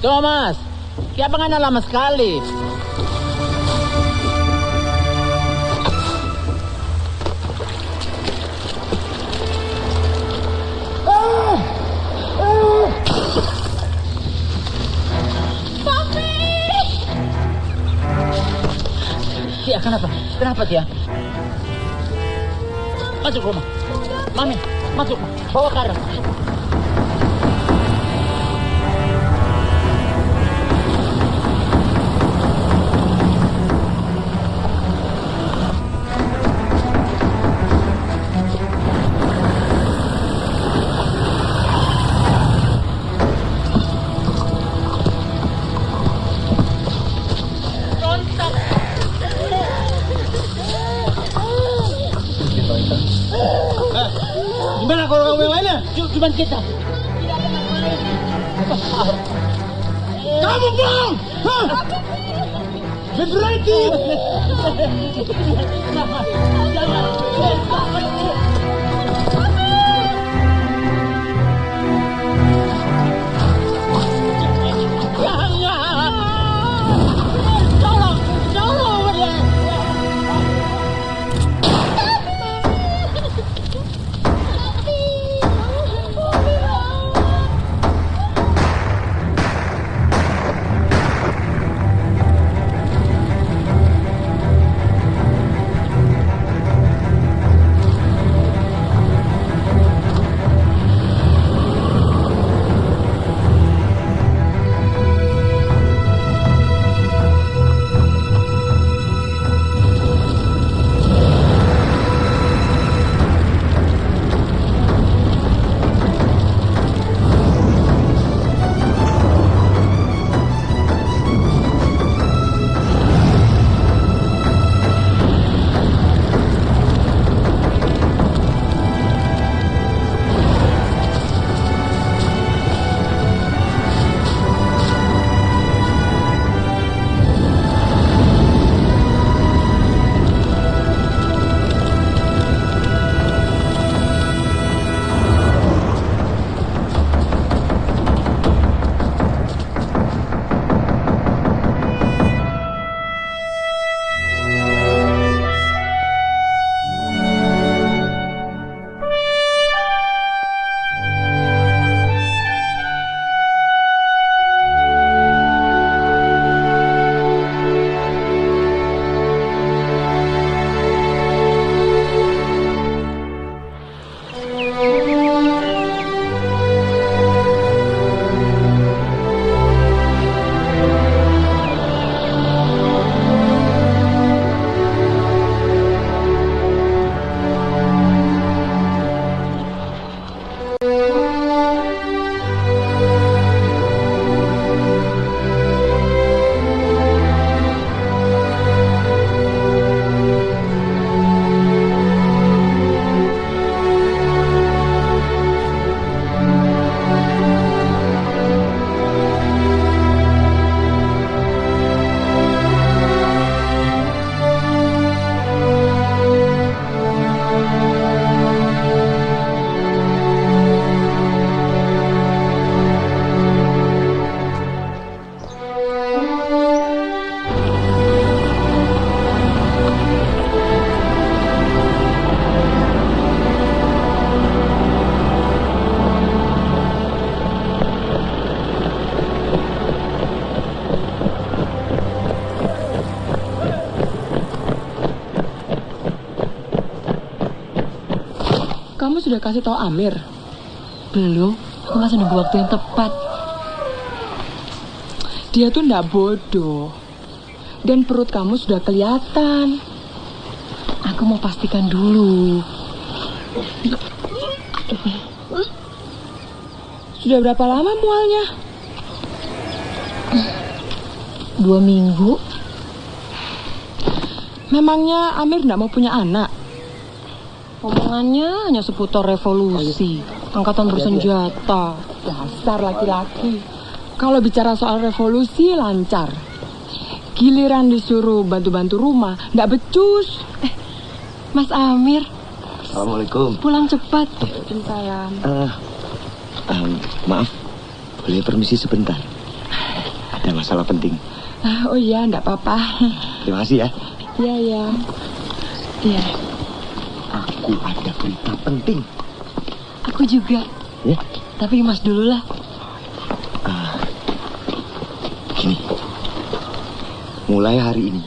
Thomas, kaya pa nga na lama sekali. Tia, kenapa? Kenapa, Tia? Masuk rumah. Mami, masuk. Bawa ke arah. Gimana kalau kamu yang lainnya? Cuma kita. Kamu bohong! Hah? Berhenti! kamu sudah kasih tahu Amir? Belum, aku masih nunggu waktu yang tepat. Dia tuh ndak bodoh. Dan perut kamu sudah kelihatan. Aku mau pastikan dulu. Sudah berapa lama mualnya? 2 minggu. Memangnya Amir ndak mau punya anak? Omongannya hanya seputar revolusi, angkatan bersenjata. Dasar laki-laki. Kalau bicara soal revolusi lancar. Giliran disuruh bantu-bantu rumah, ndak becus. Mas Amir, Assalamualaikum. pulang cepat. Waalaikumsalam. Maaf, boleh permisi sebentar? Ada masalah penting. Oh iya, ndak apa-apa. Terima kasih ya. Iya, iya. Iya, Aku ada berita penting. aku juga. Ya? Tapi Mas dulu lah. Gini, mulai hari ini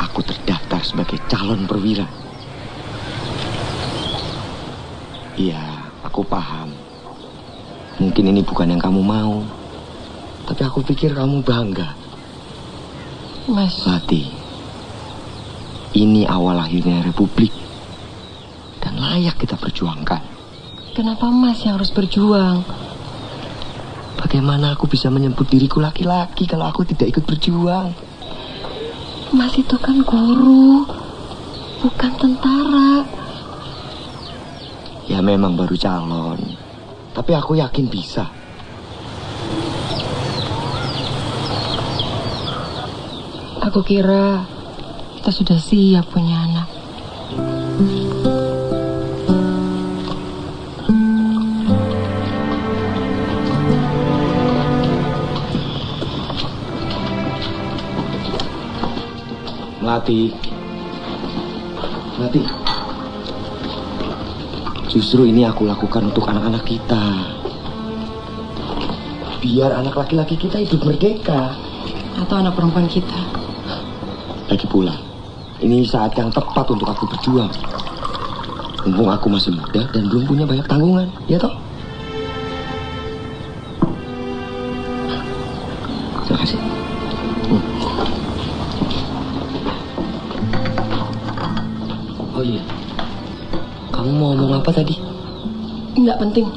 aku terdaftar sebagai calon perwira. Iya, aku paham. Mungkin ini bukan yang kamu mau, tapi aku pikir kamu bangga. Mas, Lati, ini awal lahirnya Republik dan layak kita perjuangkan. kenapa Mas yang harus berjuang? Bagaimana aku bisa menyebut diriku laki-laki kalau aku tidak ikut berjuang? Mas itu kan guru, bukan tentara. Ya memang baru calon, tapi aku yakin bisa. Aku kira kita sudah siap punya anak. Melati, justru ini aku lakukan untuk anak-anak kita. Biar anak laki-laki kita hidup merdeka. Atau anak perempuan kita. Lagi pula, ini saat yang tepat untuk aku berjuang. Mumpung aku masih muda dan belum punya banyak tanggungan, ya toh? Terima kasih. Oh iya, kamu mau ngomong apa tadi? Nggak penting.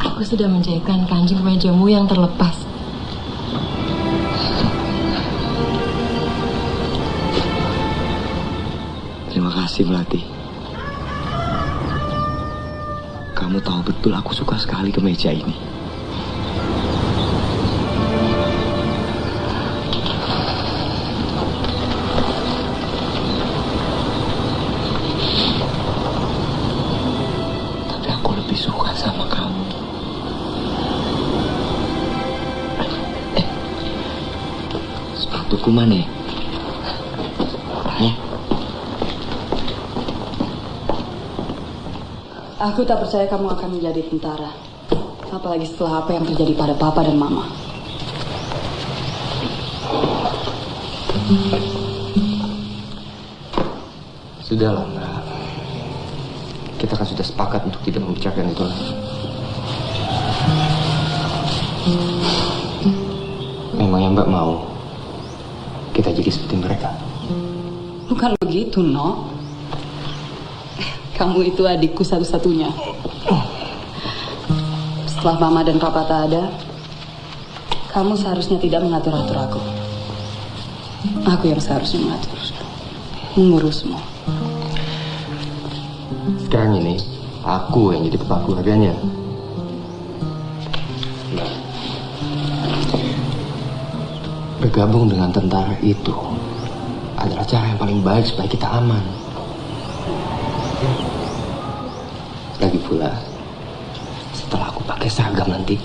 Aku sudah menjahitkan kancing mejamu yang terlepas. Terima kasih, Melati. Kamu tahu betul aku suka sekali kemeja ini. Tapi aku lebih suka sama kamu. Sepatuku mana ya? Aku tak percaya kamu akan menjadi tentara. Apalagi setelah apa yang terjadi pada papa dan mama. Sudahlah, Mbak. Kita kan sudah sepakat untuk tidak membicarakan itu lagi. Memangnya Mbak mau kita jadi seperti mereka? Bukan begitu, No. Kamu itu adikku satu-satunya. Setelah mama dan papa tak ada, kamu seharusnya tidak mengatur-atur aku. Aku yang seharusnya mengatur, mengurusmu. Sekarang ini, aku yang jadi kepala keluarganya. Nah, bergabung dengan tentara itu adalah cara yang paling baik supaya kita aman. Lagi pula, setelah aku pakai seragam nanti,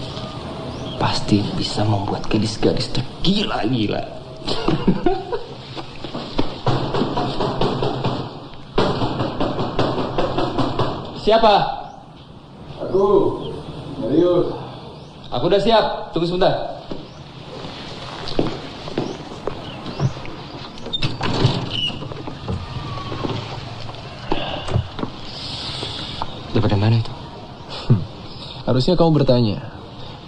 pasti bisa membuat gadis-gadis tergila-gila. Siapa? Aku, Marius. Aku udah siap. Tunggu sebentar. Daripada mana itu? Harusnya kamu bertanya,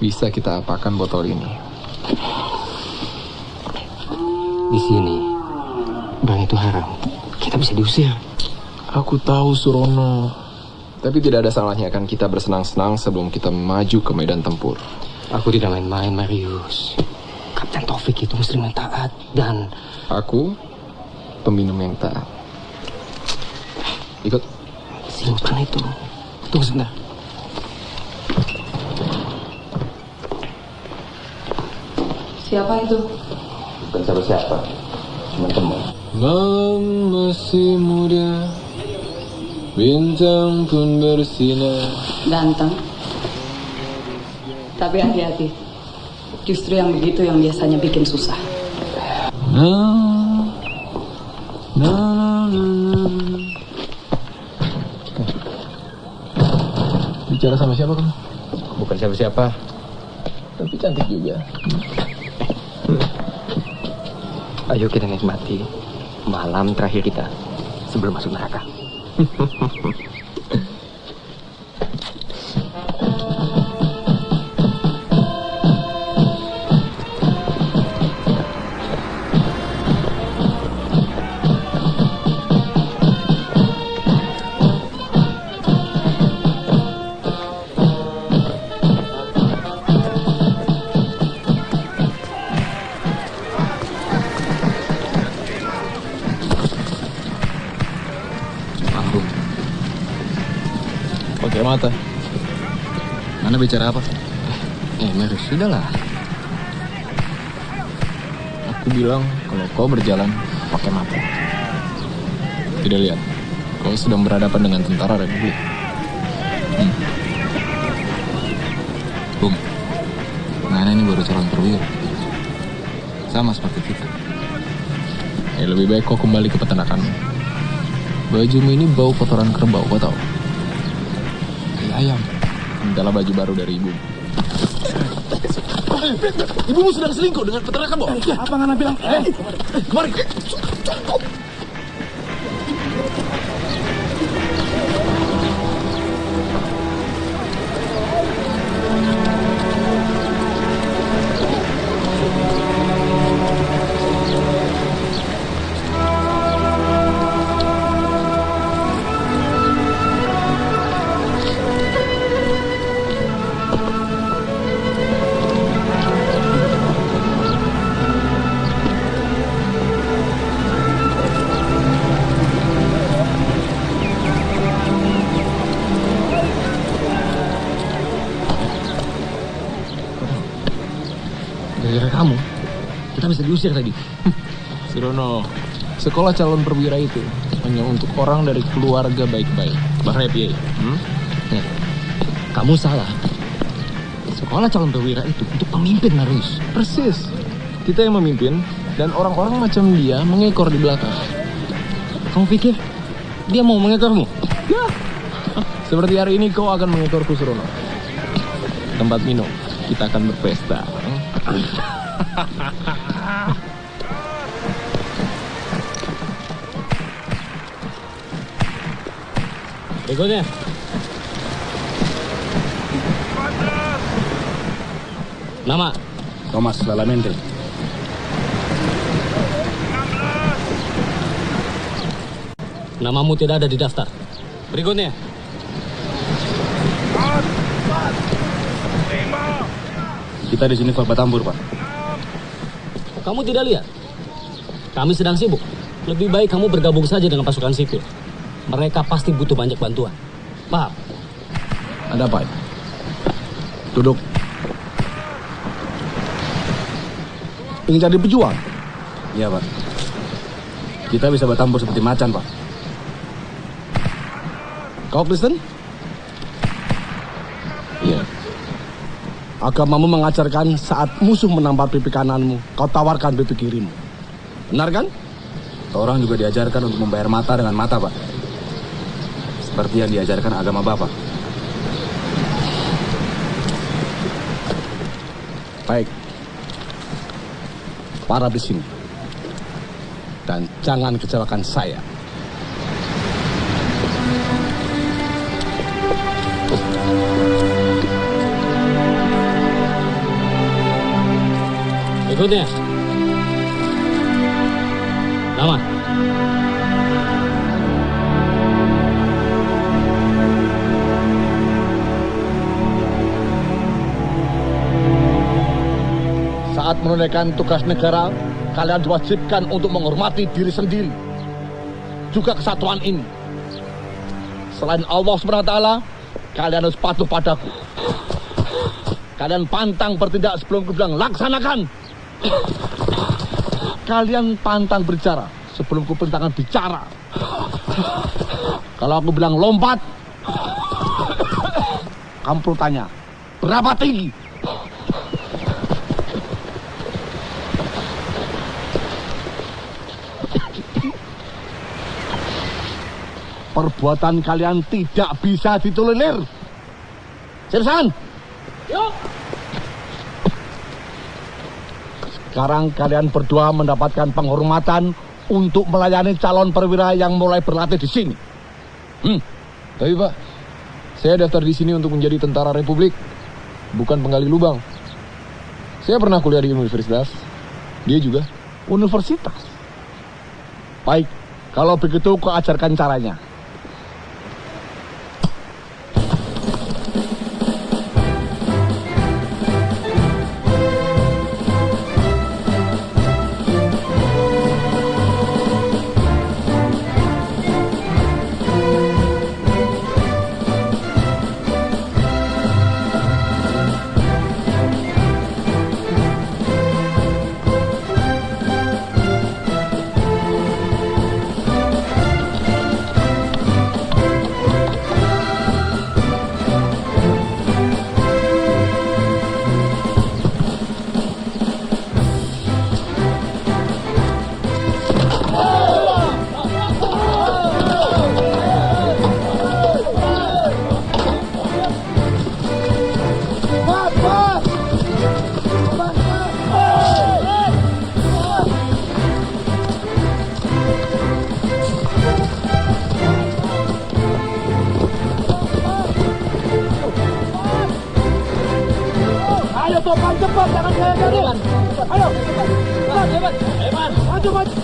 bisa kita apakan botol ini? Di sini, barang itu haram. Kita bisa diusir. Aku tahu Surono, tapi tidak ada salahnya kan kita bersenang-senang sebelum kita maju ke medan tempur. Aku tidak main-main, Marius. Kapten Taufik itu muslim yang taat dan... Aku, peminum yang taat. Ikut. Simpan itu. Tunggu sebentar. Siapa itu? Bukan siapa-siapa, cuma teman. Malam masih muda, bintang pun bersinar. Ganteng. Tapi hati-hati. Justru yang begitu yang biasanya bikin susah. Bicara sama siapa kamu? Bukan siapa-siapa. Tapi cantik juga. Ayo kita nikmati malam terakhir kita sebelum masuk neraka. Pakai mata. Mana bicara apa? Marius, sudahlah. Aku bilang kalau kau berjalan pakai mata. Tidak lihat, kau sedang berhadapan dengan tentara Republik. Bung, Nana ini baru calon perwira. Sama seperti kita. Lebih baik kau kembali ke peternakanmu. Bajumu ini bau kotoran kerbau, kau tahu? Ayam. Mintalah baju baru dari ibu. Ibumu sedang selingkuh dengan peternakan, Bo. Apa Nana bilang? Kemari. Gara-gara kamu, kita bisa diusir tadi. Surono, sekolah calon perwira itu hanya untuk orang dari keluarga baik-baik. Bahaya piye? Nih, kamu salah. Sekolah calon perwira itu untuk pemimpin, Marius. Persis. Kita yang memimpin dan orang-orang macam dia mengekor di belakang. Kamu pikir dia mau mengekormu? Ya. Seperti hari ini kau akan mengekorku, Surono. Tempat minum, kita akan berpesta. Berikutnya. Nama? Thomas Lalamente. Namamu tidak ada di daftar. Berikutnya. Kita di sini Pak Tambur, Pak. Kamu tidak lihat? Kami sedang sibuk. Lebih baik kamu bergabung saja dengan pasukan sipil. Mereka pasti butuh banyak bantuan. Paham? Ada apa? Duduk. Ingin cari pejuang? Iya, Pak. Kita bisa bertambur seperti macan, Pak. Kau Kristen? Iya. Agamamu mengajarkan saat musuh menampar pipi kananmu, kau tawarkan pipi kirimu. Benar kan? Orang juga diajarkan untuk membayar mata dengan mata, Pak. Seperti yang diajarkan agama Bapak. Baik. Para di sini. Dan jangan kecewakan saya. Berikutnya. Nama. Saat menunaikan tugas negara, kalian diwajibkan untuk menghormati diri sendiri. Juga kesatuan ini. Selain Allah SWT, kalian harus patuh padaku. Kalian pantang bertindak sebelum aku bilang laksanakan. Kalian pantang berbicara sebelum aku perintahkan bicara. Kalau aku bilang lompat, kamu perlu tanya, berapa tinggi? Perbuatan kalian tidak bisa ditolerir. Sersan. Yuk. Sekarang kalian berdua mendapatkan penghormatan untuk melayani calon perwira yang mulai berlatih di sini. Tapi Pak, saya daftar di sini untuk menjadi tentara Republik, bukan penggali lubang. Saya pernah kuliah di universitas. Dia juga. Universitas. Baik, kalau begitu kau ajarkan caranya. Topan cepat, jangan saya gagal. Ayo, cepat, hebat. Maju, maju.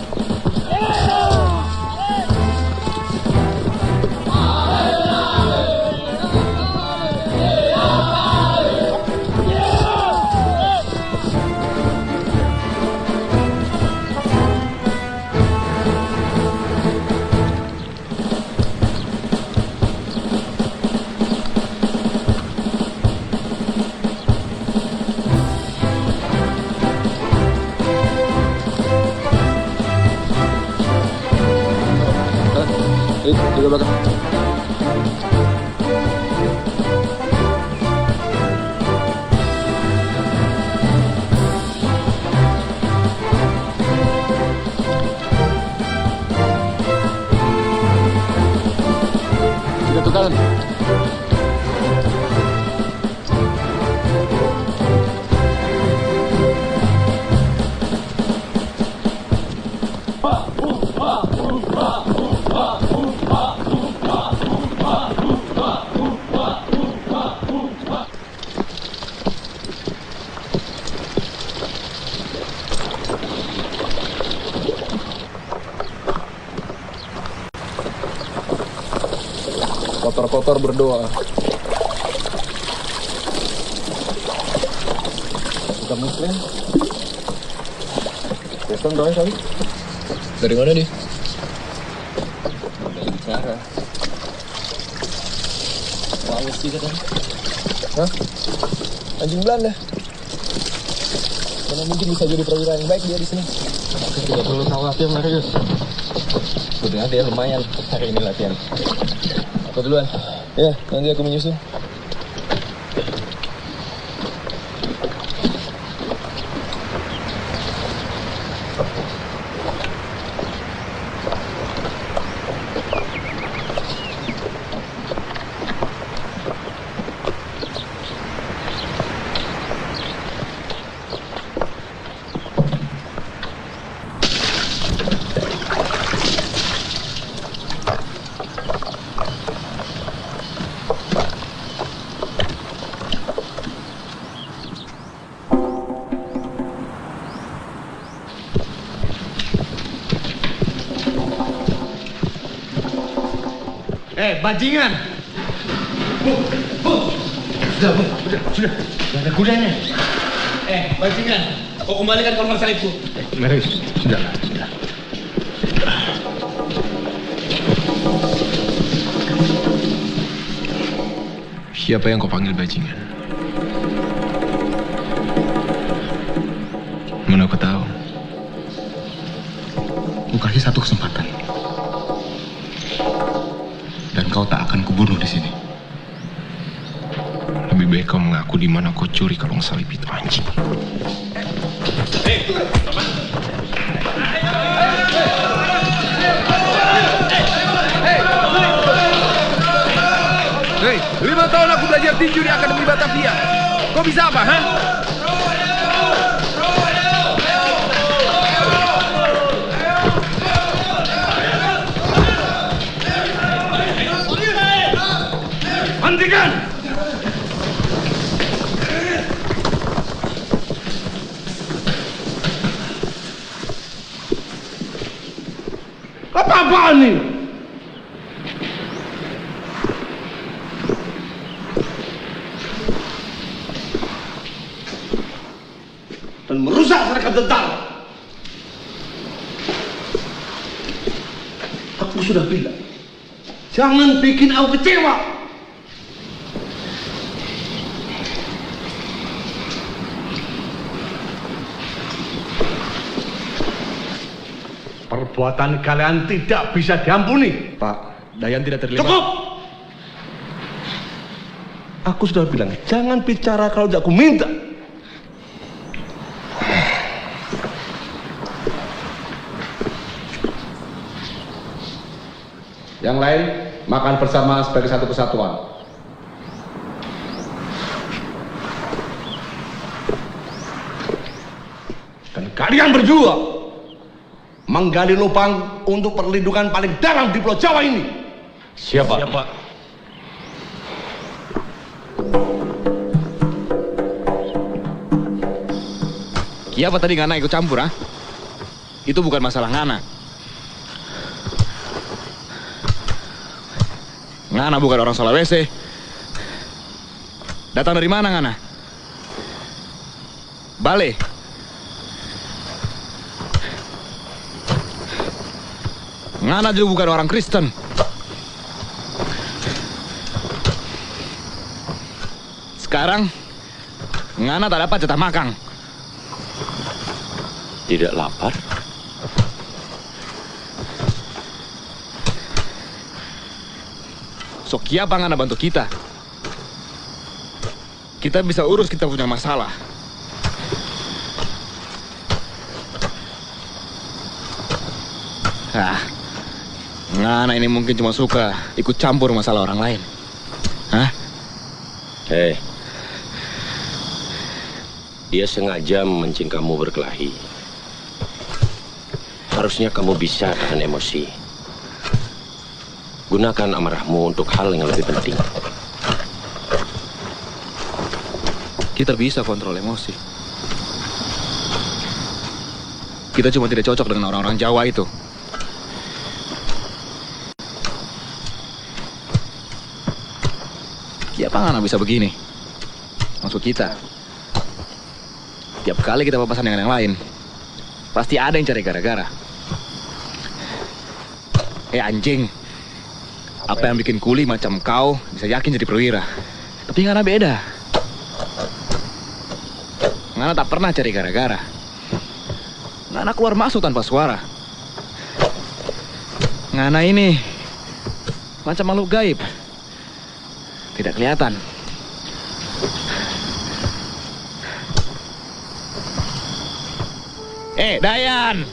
Juga belakang. Kita tukaran. Kotor-kotor berdoa. Kita Muslim. Kristen doa kali. Dari mana nih? Dari bicara. Lawas sih kan? Hah? Anjing Belanda. Mana mungkin bisa jadi perwira yang baik dia di sini? Tidak perlu khawatir, Marius. Sudah dia lumayan hari ini latihan. Aku duluan. Ya, nanti aku menyusul. Bajingan. Sudah. Gak ada gunanya. Bajingan. Kau kembalikan kolongan salibku. Sudah. Siapa yang kau panggil bajingan? Mana aku tahu? Ku kasih satu kesempatan. Dan kau tak akan kubunuh di sini. Lebih baik kau mengaku di mana kau curi kalung salib itu, anjing. Hei, 5 tahun aku belajar tinju di Akademi Batavia. Kau bisa apa, ha? Hentikan! Apa-apaan nih? Dan merusak seragam tentara. Aku sudah bilang, jangan bikin aku kecewa. Perbuatan kalian tidak bisa diampuni. Pak, Dayan tidak terlibat. Cukup! Aku sudah bilang, jangan bicara kalau tidak aku minta. Yang lain, makan bersama sebagai satu kesatuan. Dan kalian berdua menggali lubang untuk perlindungan paling dalam di Pulau Jawa ini. Siapa? Kiapa tadi Ngana ikut campur, ah? Itu bukan masalah Ngana. Ngana bukan orang Sulawesi. Datang dari mana Ngana? Bale. Ngana juga bukan orang Kristen. Sekarang Ngana tak dapat jatah makan. Tidak lapar? So kiapa Ngana bantu kita? Kita bisa urus kita punya masalah. Ngana ini mungkin cuma suka ikut campur masalah orang lain. Hah? Hei, dia sengaja memancing kamu berkelahi. Harusnya kamu bisa tahan emosi. Gunakan amarahmu untuk hal yang lebih penting. Kita bisa kontrol emosi. Kita cuma tidak cocok dengan orang-orang Jawa itu. Siapa Ngana bisa begini? Maksud kita, tiap kali kita papasan dengan yang lain, pasti ada yang cari gara-gara. Anjing, apa yang bikin kuli macam kau bisa yakin jadi perwira? Tapi Ngana beda. Ngana tak pernah cari gara-gara. Ngana keluar masuk tanpa suara. Ngana ini macam makhluk gaib. Tidak kelihatan. Dayan!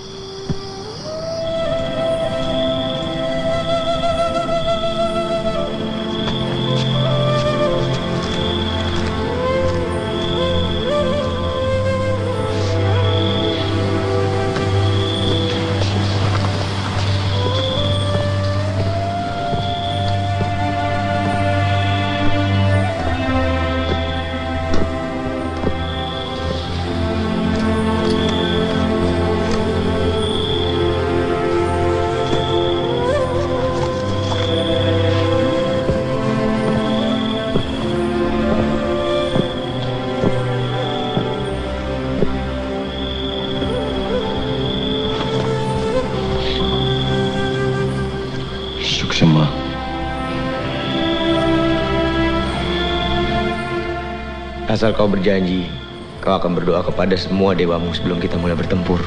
Asal kau berjanji, kau akan berdoa kepada semua dewamu sebelum kita mulai bertempur.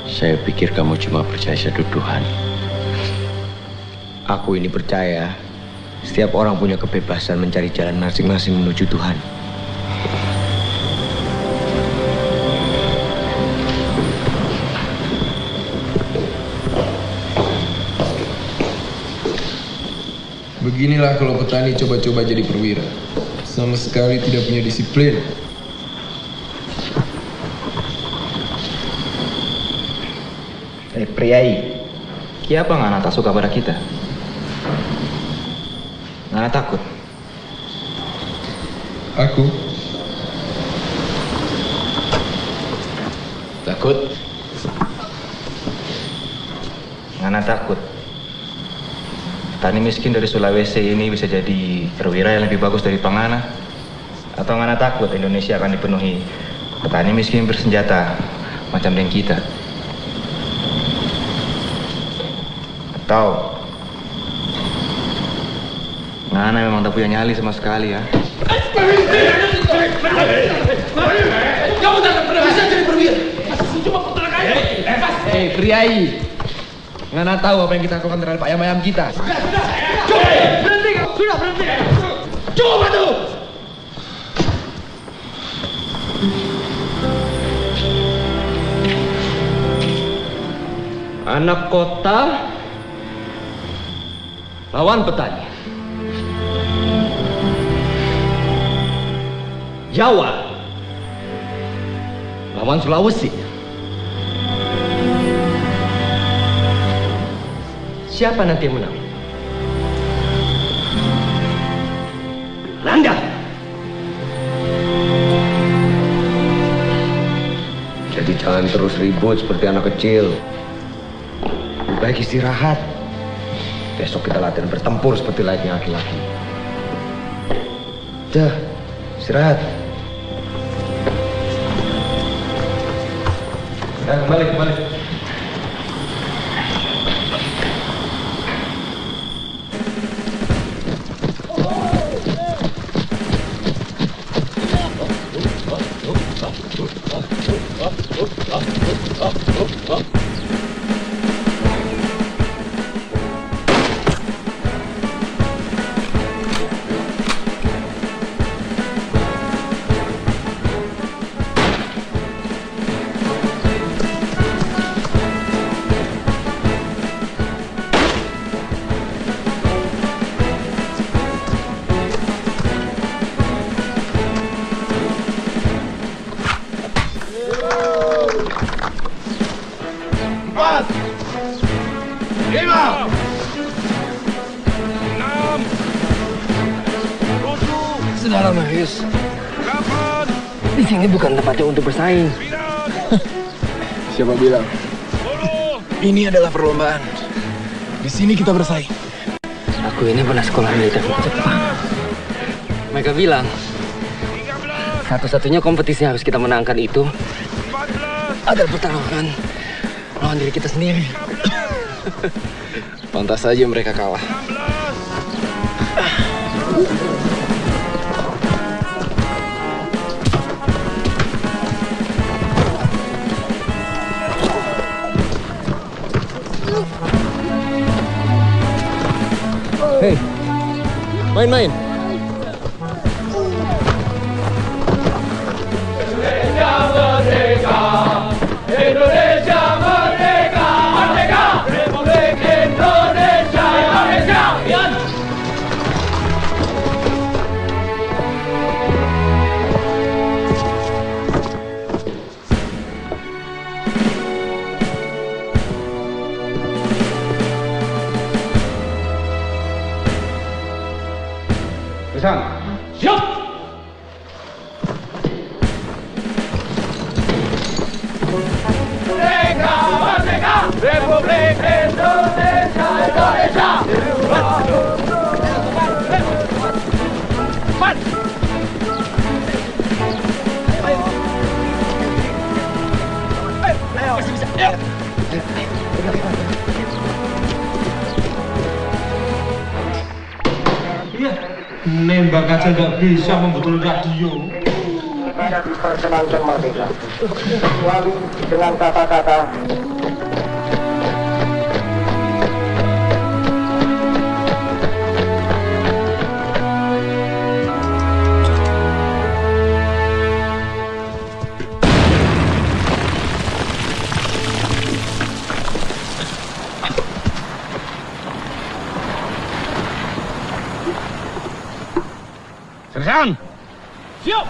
Saya pikir kamu cuma percaya satu Tuhan. Aku ini percaya setiap orang punya kebebasan mencari jalan masing-masing menuju Tuhan. Beginilah kalau petani coba-coba jadi perwira. Sama sekali tidak punya disiplin. Priai, kenapa Ngana tak suka pada kita? Ngana takut? Aku? Takut? Ngana takut. Petani miskin dari Sulawesi ini bisa jadi perwira yang lebih bagus dari Pangana? Atau Ngana takut Indonesia akan dipenuhi petani miskin bersenjata macam dengan kita? Atau Ngana memang tak punya nyali sama sekali ya? Kamu tak pernah bisa jadi perwira. Cuma putra kaya. Priai, Ngana tahu apa yang kita lakukan terhadap ayam-ayam kita. Sudah berhenti. Coba tuh. Anak kota lawan petani. Jawa lawan Sulawesi. Siapa nanti yang menang? Belanda. Jadi jangan terus ribut seperti anak kecil. Lebih baik istirahat. Besok kita latihan bertempur seperti layaknya laki-laki. Dah, istirahat. Ya, kembali. Saudara Marius, di sini bukan tempatnya untuk bersaing. Siapa bilang? Ini adalah perlombaan. Di sini kita bersaing. Aku ini pernah sekolah militer di Jepang. Mereka bilang, satu-satunya kompetisi yang harus kita menangkan itu adalah pertarungan lawan diri kita sendiri. Pantas saja mereka kalah. Hei, main-main. Indonesia merdeka, Indonesia merdeka, merdeka, Republik Indonesia, Indonesia. Yan. Siap. Merdeka, merdeka, Republik Indonesia, Indonesia. Cepat. Ayo, masih bisa. Ayo. Nembak aja nggak bisa membetul radio. tidak diperkenankan merdeka, kecuali dengan kata-kata Sersan! Siap!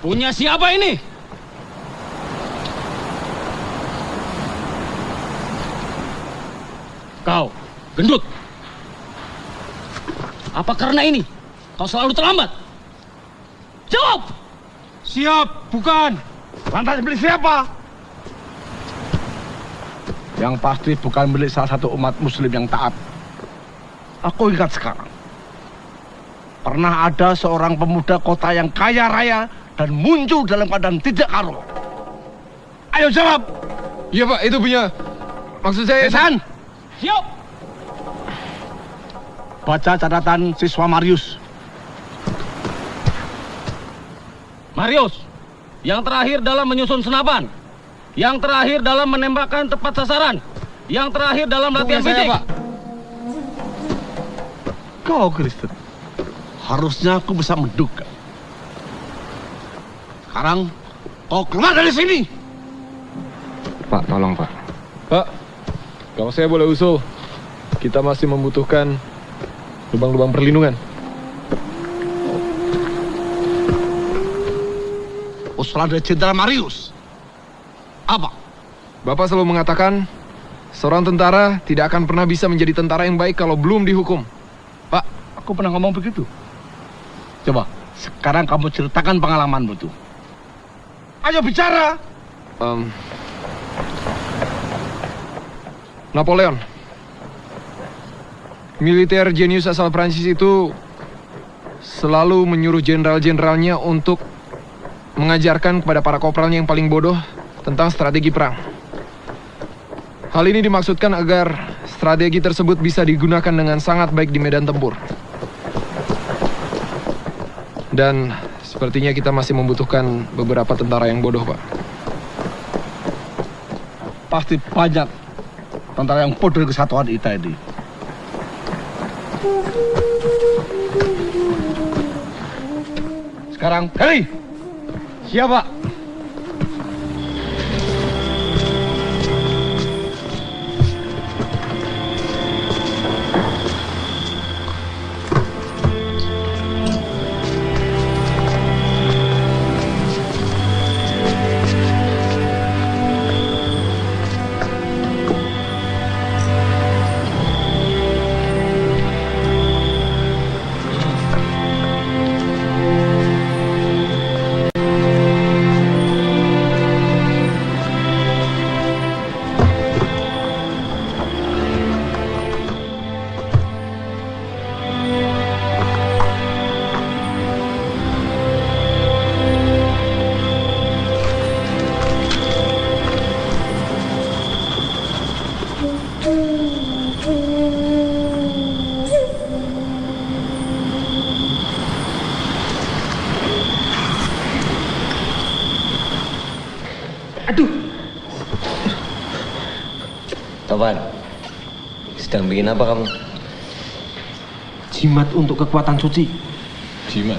Punya siapa ini? Kau, gendut. Apa karena ini kau selalu terlambat? Jawab! Siap, bukan. Lantas milik siapa? Yang pasti bukan milik salah satu umat muslim yang taat. Aku ingat sekarang. Pernah ada seorang pemuda kota yang kaya raya dan muncul dalam keadaan tidak karuan. Ayo jawab. Iya Pak, itu punya. Maksud saya... Sersan! Siap! Baca catatan siswa Marius. Marius, yang terakhir dalam menyusun senapan, yang terakhir dalam menembakkan tepat sasaran, yang terakhir dalam latihan fisik. Kau Kristen, harusnya aku bisa menduga. Sekarang kau keluar dari sini. Pak, tolong Pak. Pak, kalau saya boleh usul, kita masih membutuhkan lubang-lubang perlindungan. Usulan dari Jenderal Marius. Apa? Bapak selalu mengatakan, seorang tentara tidak akan pernah bisa menjadi tentara yang baik kalau belum dihukum. Pak, aku pernah ngomong begitu. Coba, sekarang kamu ceritakan pengalamanmu itu. Ayo bicara. Napoleon, militer jenius asal Prancis itu selalu menyuruh jenderal-jenderalnya untuk mengajarkan kepada para korpralnya yang paling bodoh tentang strategi perang. Hal ini dimaksudkan agar strategi tersebut bisa digunakan dengan sangat baik di medan tempur. Dan sepertinya kita masih membutuhkan beberapa tentara yang bodoh, Pak. Pasti banyak tentara yang bodoh di kesatuan kita ini. Sekarang, Heli! Siapa? Tovan, sedang bikin apa kamu? Jimat untuk kekuatan suci. Jimat?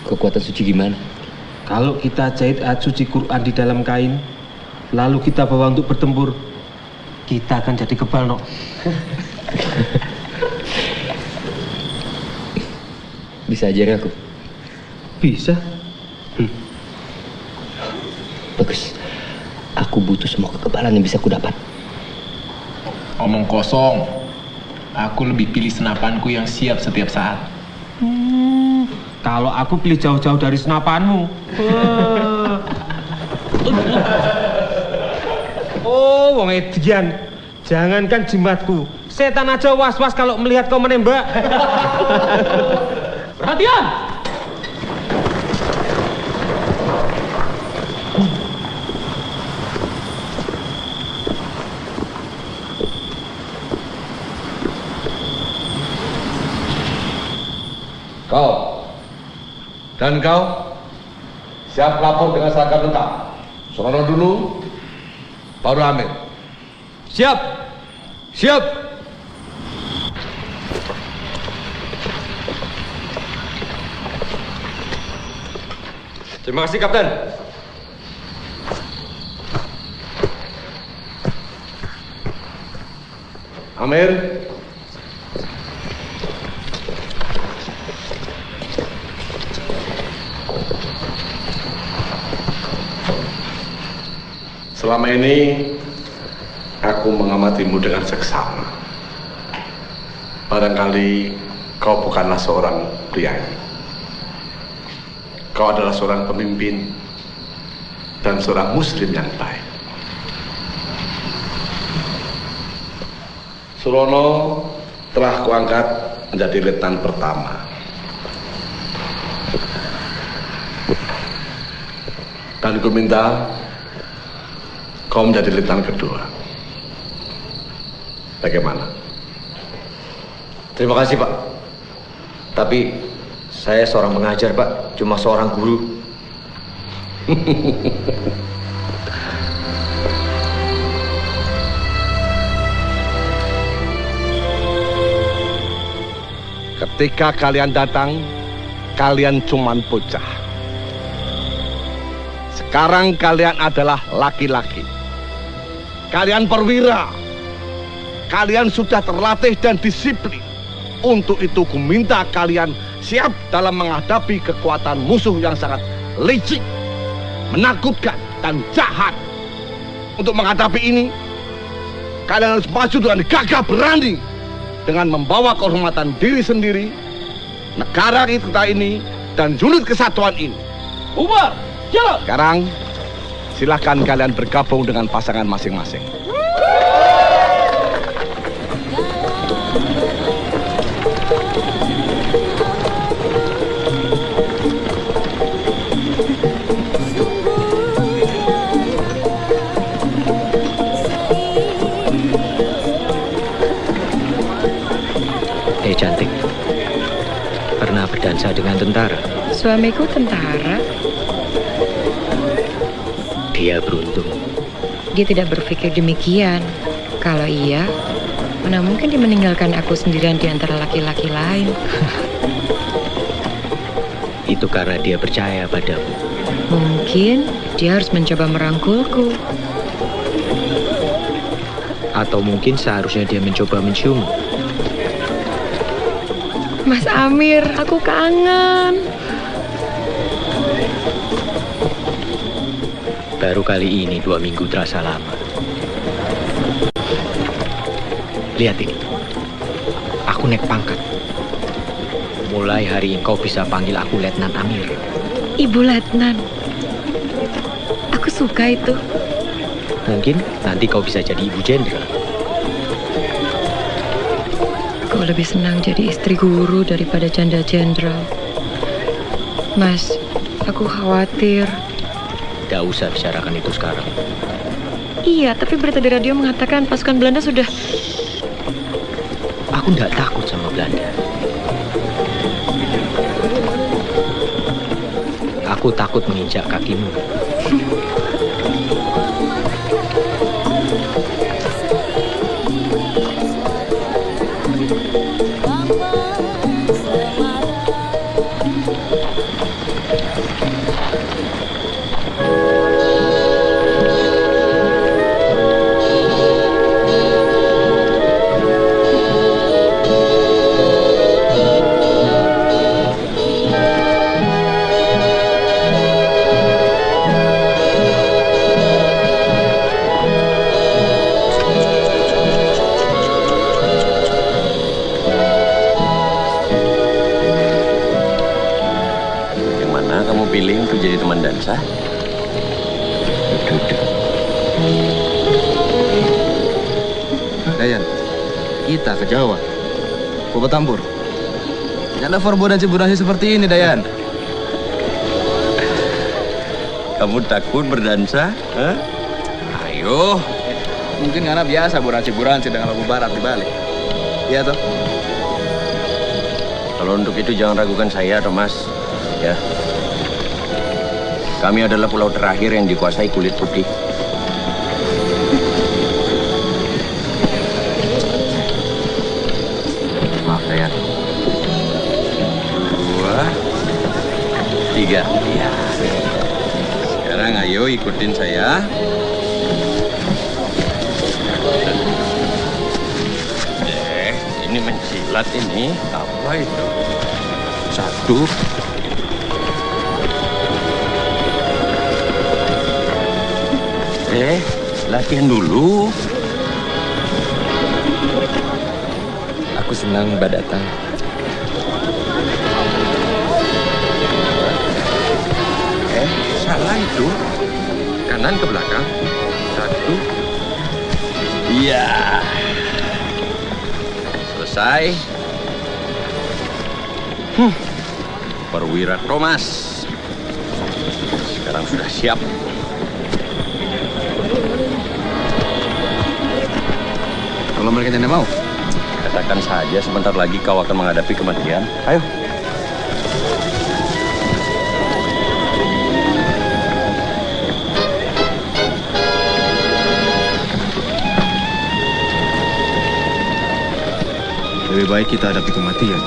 Kekuatan suci gimana? Kalau kita jahit ayat suci Quran di dalam kain, lalu kita bawa untuk bertempur, kita akan jadi kebal, no? Bisa ajarin aku? Bisa. Bagus. Aku butuh semua kekebalan yang bisa aku dapat. Omong kosong. Aku lebih pilih senapanku yang siap setiap saat. Kalau aku pilih jauh-jauh dari senapanmu. Oh, wong edian. Jangankan jimatku, setan aja was-was kalau melihat kau menembak. Perhatian! Kau dan kau siap lapor dengan seragam lengkap. Surono dulu, baru Amir. Siap. Siap. Terima kasih, Kapten. Amir. Selama ini aku mengamatimu dengan seksama. Barangkali kau bukanlah seorang priayi. Kau adalah seorang pemimpin dan seorang muslim yang baik. Surono telah kuangkat menjadi letnan pertama. Dan ku minta kau menjadi letnan kedua. Bagaimana? Terima kasih, Pak. Tapi saya seorang pengajar, Pak. Cuma seorang guru. Ketika kalian datang, kalian cuman bocah. Sekarang kalian adalah laki-laki. Kalian perwira. Kalian sudah terlatih dan disiplin. Untuk itu ku minta kalian siap dalam menghadapi kekuatan musuh yang sangat licik, menakutkan, dan jahat. Untuk menghadapi ini, kalian harus maju dengan gagah berani, dengan membawa kehormatan diri sendiri, negara kita ini, dan unit kesatuan ini. Bubar! Jalan! Sekarang, silahkan kalian bergabung dengan pasangan masing-masing. Cantik, pernah berdansa dengan tentara? Suamiku tentara. Dia beruntung. Dia tidak berpikir demikian. Kalau iya, mana mungkin dia meninggalkan aku sendirian di antara laki-laki lain. Itu karena dia percaya padamu. Mungkin dia harus mencoba merangkulku. Atau mungkin seharusnya dia mencoba menciummu. Mas Amir, aku kangen. Baru kali ini 2 minggu terasa lama. Lihat ini. Aku naik pangkat. Mulai hari ini kau bisa panggil aku Letnan Amir. Ibu Letnan. Aku suka itu. Mungkin nanti kau bisa jadi ibu jenderal. Aku lebih senang jadi istri guru daripada janda jenderal. Mas, aku khawatir. Gak usah bicarakan itu sekarang. Iya, tapi berita di radio mengatakan pasukan Belanda sudah... Aku gak takut sama Belanda. Aku takut menginjak kakimu. Jadi teman dansa. Duduk. Dayan, kita ke Jawa. Ke Tambur. Tidak ada formulasi seperti ini, Dayan. Kamu takut berdansa? Hah? Ayo. Mungkin karena biasa buransi dengan lagu barat di balik. Iya toh? Kalau untuk itu jangan ragukan saya, Thomas. Ya. Kami adalah pulau terakhir yang dikuasai kulit putih. Maaf, Dayan. 2, 3. Iya. Sekarang ayo ikutin saya. Ini mencilat ini. Apa itu? 1. Latihan dulu. Aku senang Mbak datang. Salah itu. Kanan ke belakang. 1. Iya. Selesai. Perwira Thomas. Sekarang sudah siap. Kalau mereka tidak mau, katakan saja sebentar lagi kau akan menghadapi kematian. Ayo. Lebih baik kita hadapi kematian.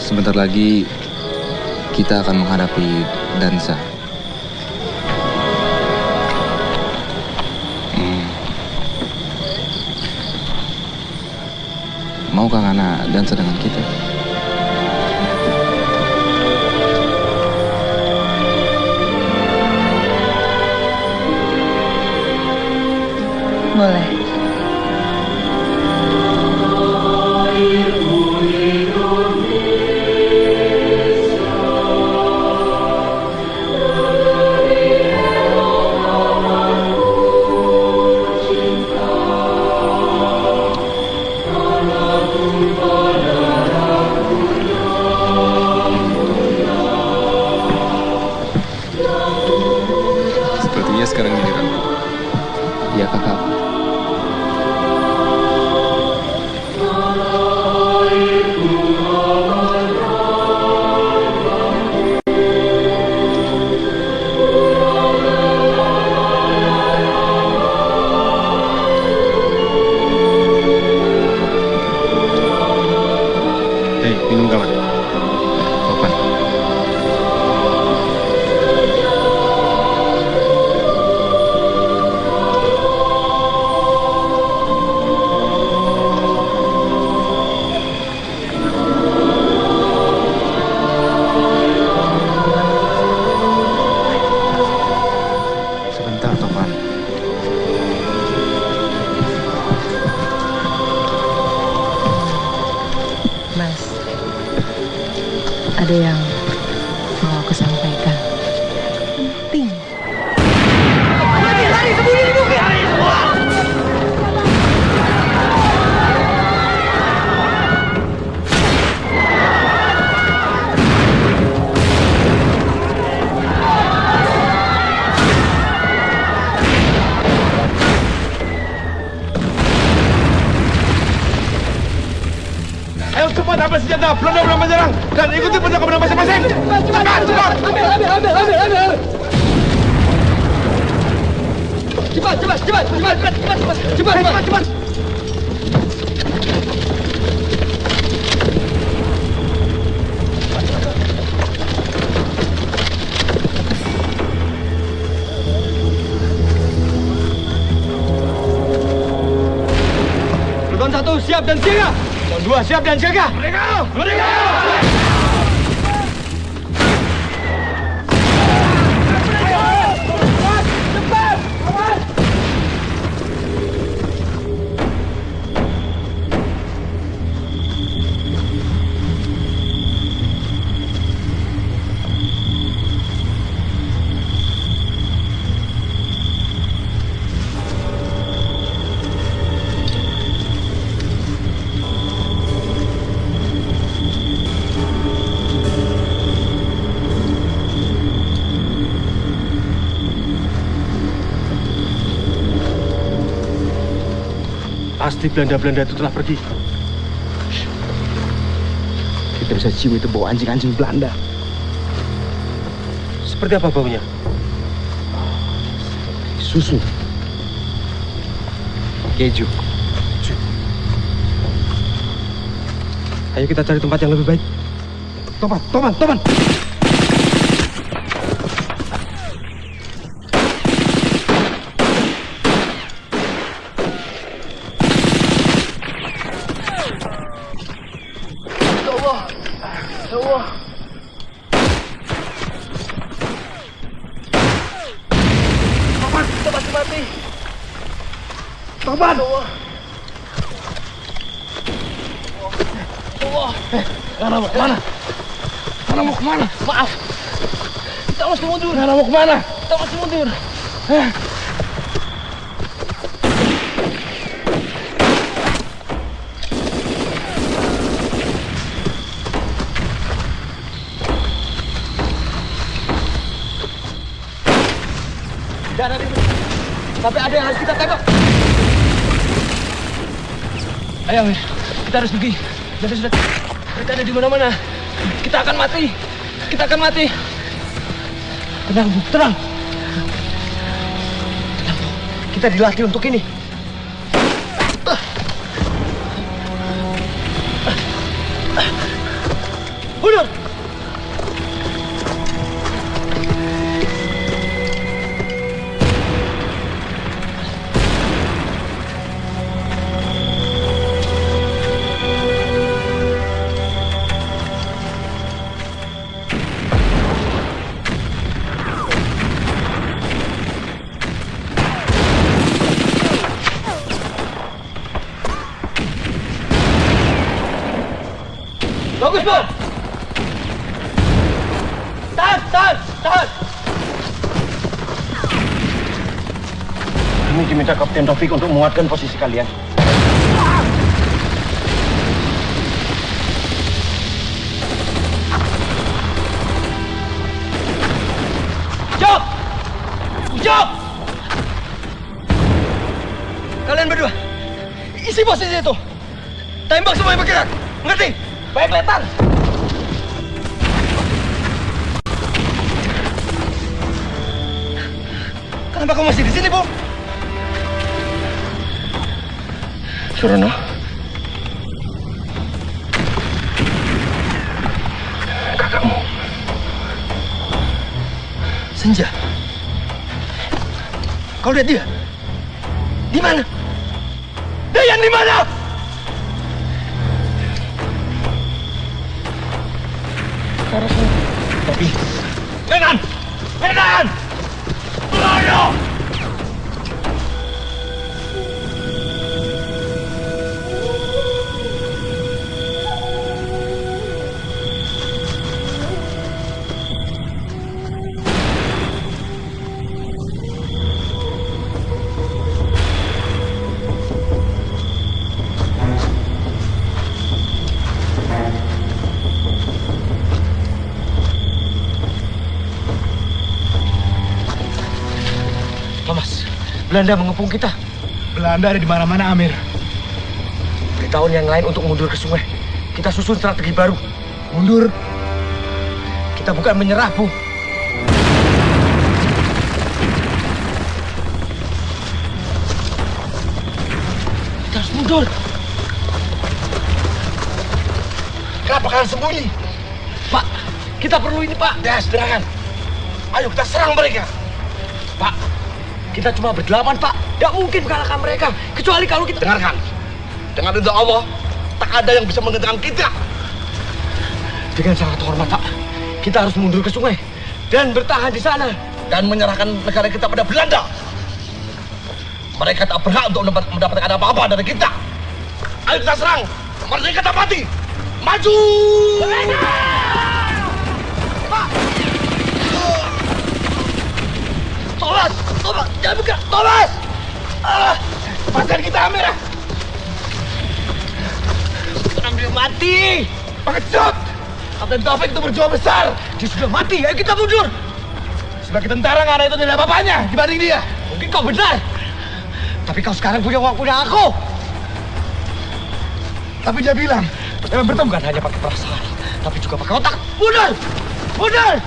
Sebentar lagi kita akan menghadapi dansa. Maukah Ngana dansa dengan kita? Boleh. Sepertinya sekarang giliran. Iya kakak. Hei, minum kawan. Papan. Sebentar, Topan. Mas, ada yang mau aku sampaikan. Ting. Ayo cepat ambil senjata, belum menyerang dan ikuti perjalanan masing-masing. Cepat. Ambil. Cepat. siap dan siaga. Zon 2 siap dan siaga. Mereka. Pasti Belanda-Belanda itu telah pergi. Kita bisa cium itu bau anjing-anjing Belanda. Seperti apa baunya? Susu. Keju. Ayo kita cari tempat yang lebih baik. Toman. Toman! Nana mau kemana? Nana mau kemana? Maaf. Kita mesti mundur. Nana mau kemana? Kita mesti mundur. Jangan ribut. Sampai ada yang harus kita tembak. Ayo, Amir. Kita harus pergi. Jadi sudah mereka ada di mana-mana. Kita akan mati. Tenang, Bu. Tenang. Kita dilatih untuk ini. Mundur. Bagus, Bu. Tahan. Ini diminta Kapten Taufik untuk menguatkan posisi kalian. Jok! Kalian berdua, isi posisi itu. Tembak semua yang bergerak. Mengerti? Baik, Letan. Kenapa kamu masih di sini, Bu? Surono. Kakakmu. Senja. Kau lihat dia? Di mana? Dayan di mana? Tapi Lenan! Ayo! Belanda mengepung kita. Belanda ada di mana-mana, Amir. Beritahu yang lain untuk mundur ke sungai. Kita susun strategi baru. Mundur? Kita bukan menyerah, Bu. Kita harus mundur. Kenapa kalian sembunyi? Pak, kita perlu ini, Pak. Ya, serangan. Ayo kita serang mereka. Pak, kita cuma berdelapan, Pak. Tidak mungkin mengalahkan mereka. Kecuali kalau kita... Dengarkan. Dengan ridha Allah, tak ada yang bisa menghentikan kita. Dengan sangat hormat, Pak, kita harus mundur ke sungai dan bertahan di sana dan menyerahkan negara kita pada Belanda. Mereka tak berhak untuk mendapatkan apa-apa dari kita. Ayo kita serang, merdeka tak mati. Maju! Pak! Thomas! Thomas! Jangan buka! Thomas! Lepaskan kita, Amir! Orang dia mati! Pengecut! Kapten Taufik itu berjuang besar! Dia sudah mati, ayo kita mundur! Sebagai tentara nggak ada itu tidak apa-apanya dibanding dia. Mungkin kau benar. Tapi kau sekarang punya aku. Tapi dia bilang, memang bertemu bukan hanya pakai perasaan, tapi juga pakai otak. Mundur! Mundur!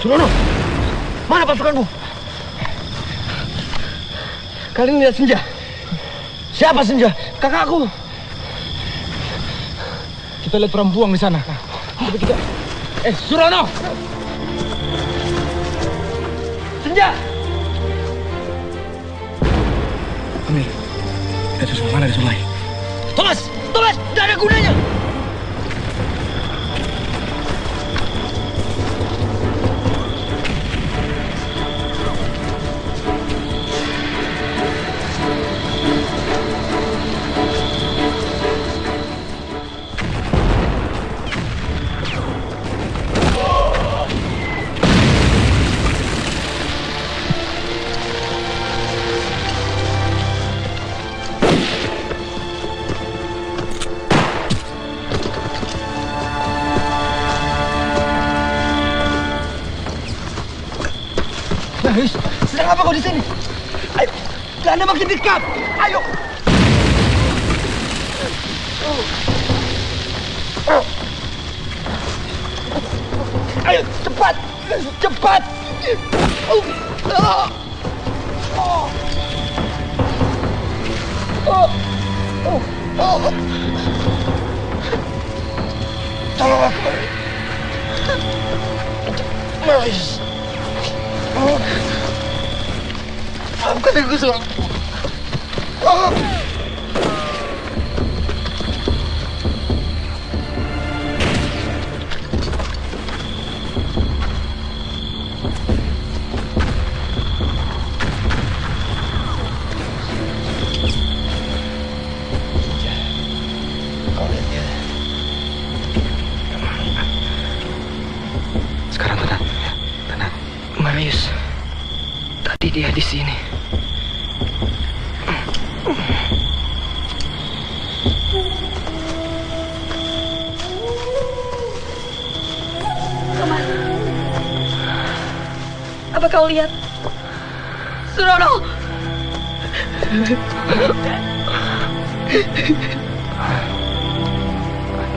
Surono, mana pasukanmu? Kalian lihat Senja? Siapa Senja? Kakakku. Kita lihat perempuan di sana. Coba kita. Surono! Senja! Amir, kita susul mana di sungai? Thomas! Thomas! Tidak ada gunanya! Sedang apa kau di sini? Ayo, Belanda makin dekat. Ayo. Ayo, cepat, cepat. Tolong aku. Maris. Maafkan aku, Surono. Sekarang tenang, tenang. Marius, tadi dia di sini. Thomas, apa kau lihat? Surono!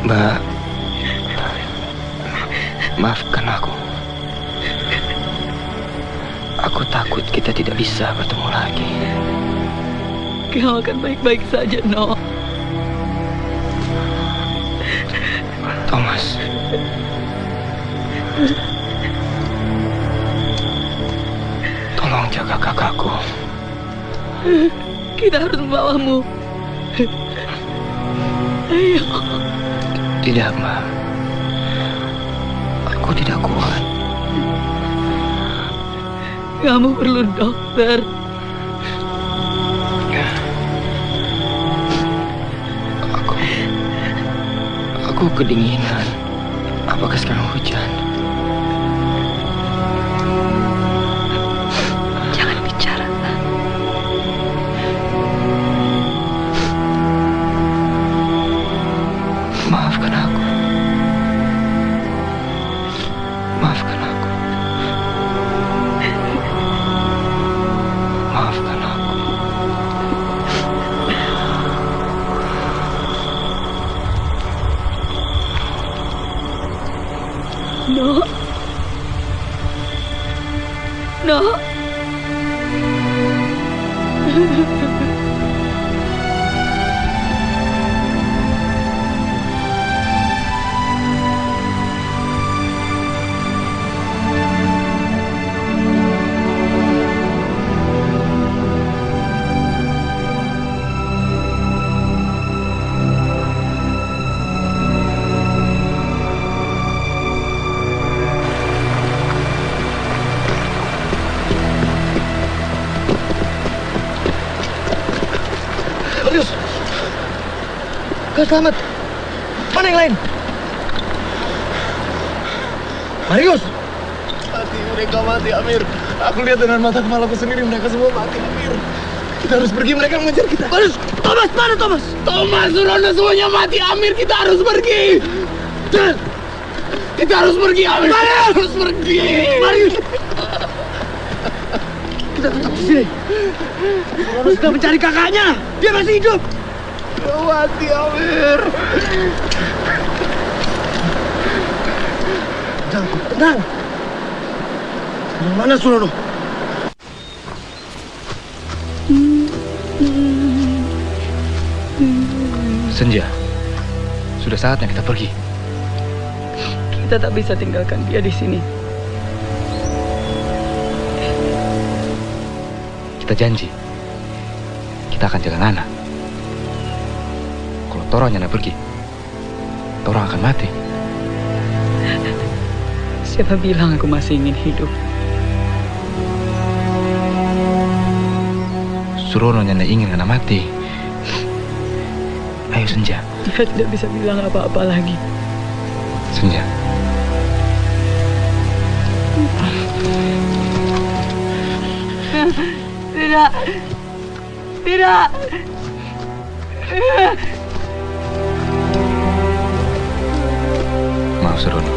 Mbak, maafkan aku. Aku takut kita tidak bisa bertemu lagi. Kau akan baik-baik saja, No. Thomas. Tolong jaga kakakku. Kita harus membawamu. Ayo. Tidak, Mbak. Aku tidak kuat. Kamu perlu dokter. Aku kedinginan. Apakah sekarang hujan? Jangan bicara. Maafkan aku. Maafkan aku. Maafkan aku. No. Marius! Kau selamat! Mana yang lain? Marius! Mati, mereka mati, Amir. Aku lihat dengan mata kepalaku sendiri, mereka semua mati, Amir. Kita harus pergi, mereka mengejar kita. Marius! Thomas! Mana Thomas? Thomas, Surono semuanya mati, Amir. Kita harus pergi. Kita harus pergi, Amir. Kita harus pergi. Marius! Kita tetap di sini. Surono sudah mencari kakaknya. Dia masih hidup. Dia mati, Amir. Tenang. Mana Surono? Senja, sudah saatnya kita pergi. Kita tak bisa tinggalkan dia di sini. Kita janji, kita akan jaga Ngana. Kalau Torang nyana pergi, Torang akan mati. Siapa bilang aku masih ingin hidup? Surono nyana ingin Ngana mati. Ayo Senja. Dia tidak bisa bilang apa-apa lagi. Senja. Tidak. Tidak. Maaf Surono.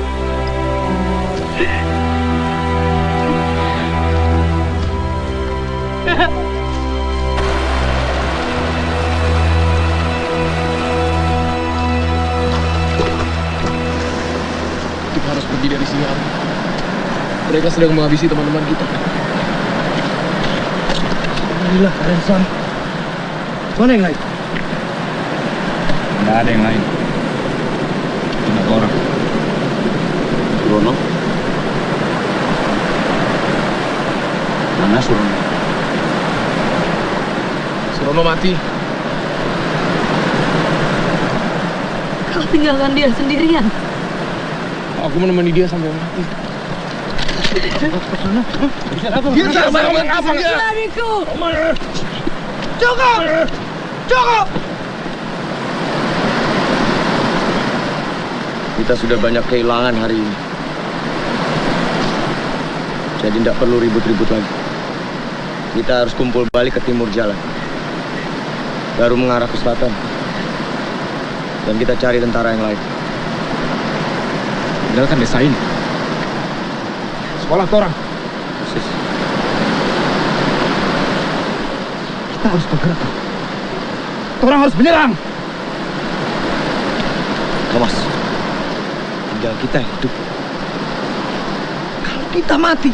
Kita harus pergi dari sini, Am. Mereka sedang menghabisi teman-teman kita. Alhamdulillah, kalian selamat. Mana yang lain? Nggak ada yang lain. Cuma orang. Surono? Mana Surono? Surono mati. Kau tinggalkan dia sendirian. Aku menemani dia sampai mati. Dia sama orang apa? Lariku. Cukup! Cukup! Kita sudah banyak kehilangan hari ini. Jadi tidak perlu ribut-ribut lagi. Kita harus kumpul balik ke timur jalan. Baru mengarah ke selatan. Dan kita cari tentara yang lain. Tinggalkan desa ini. Sekolah Torang. Persis. Kita harus bergerak. Torang harus menyerang. Thomas, tinggal kita yang hidup. Kalau kita mati,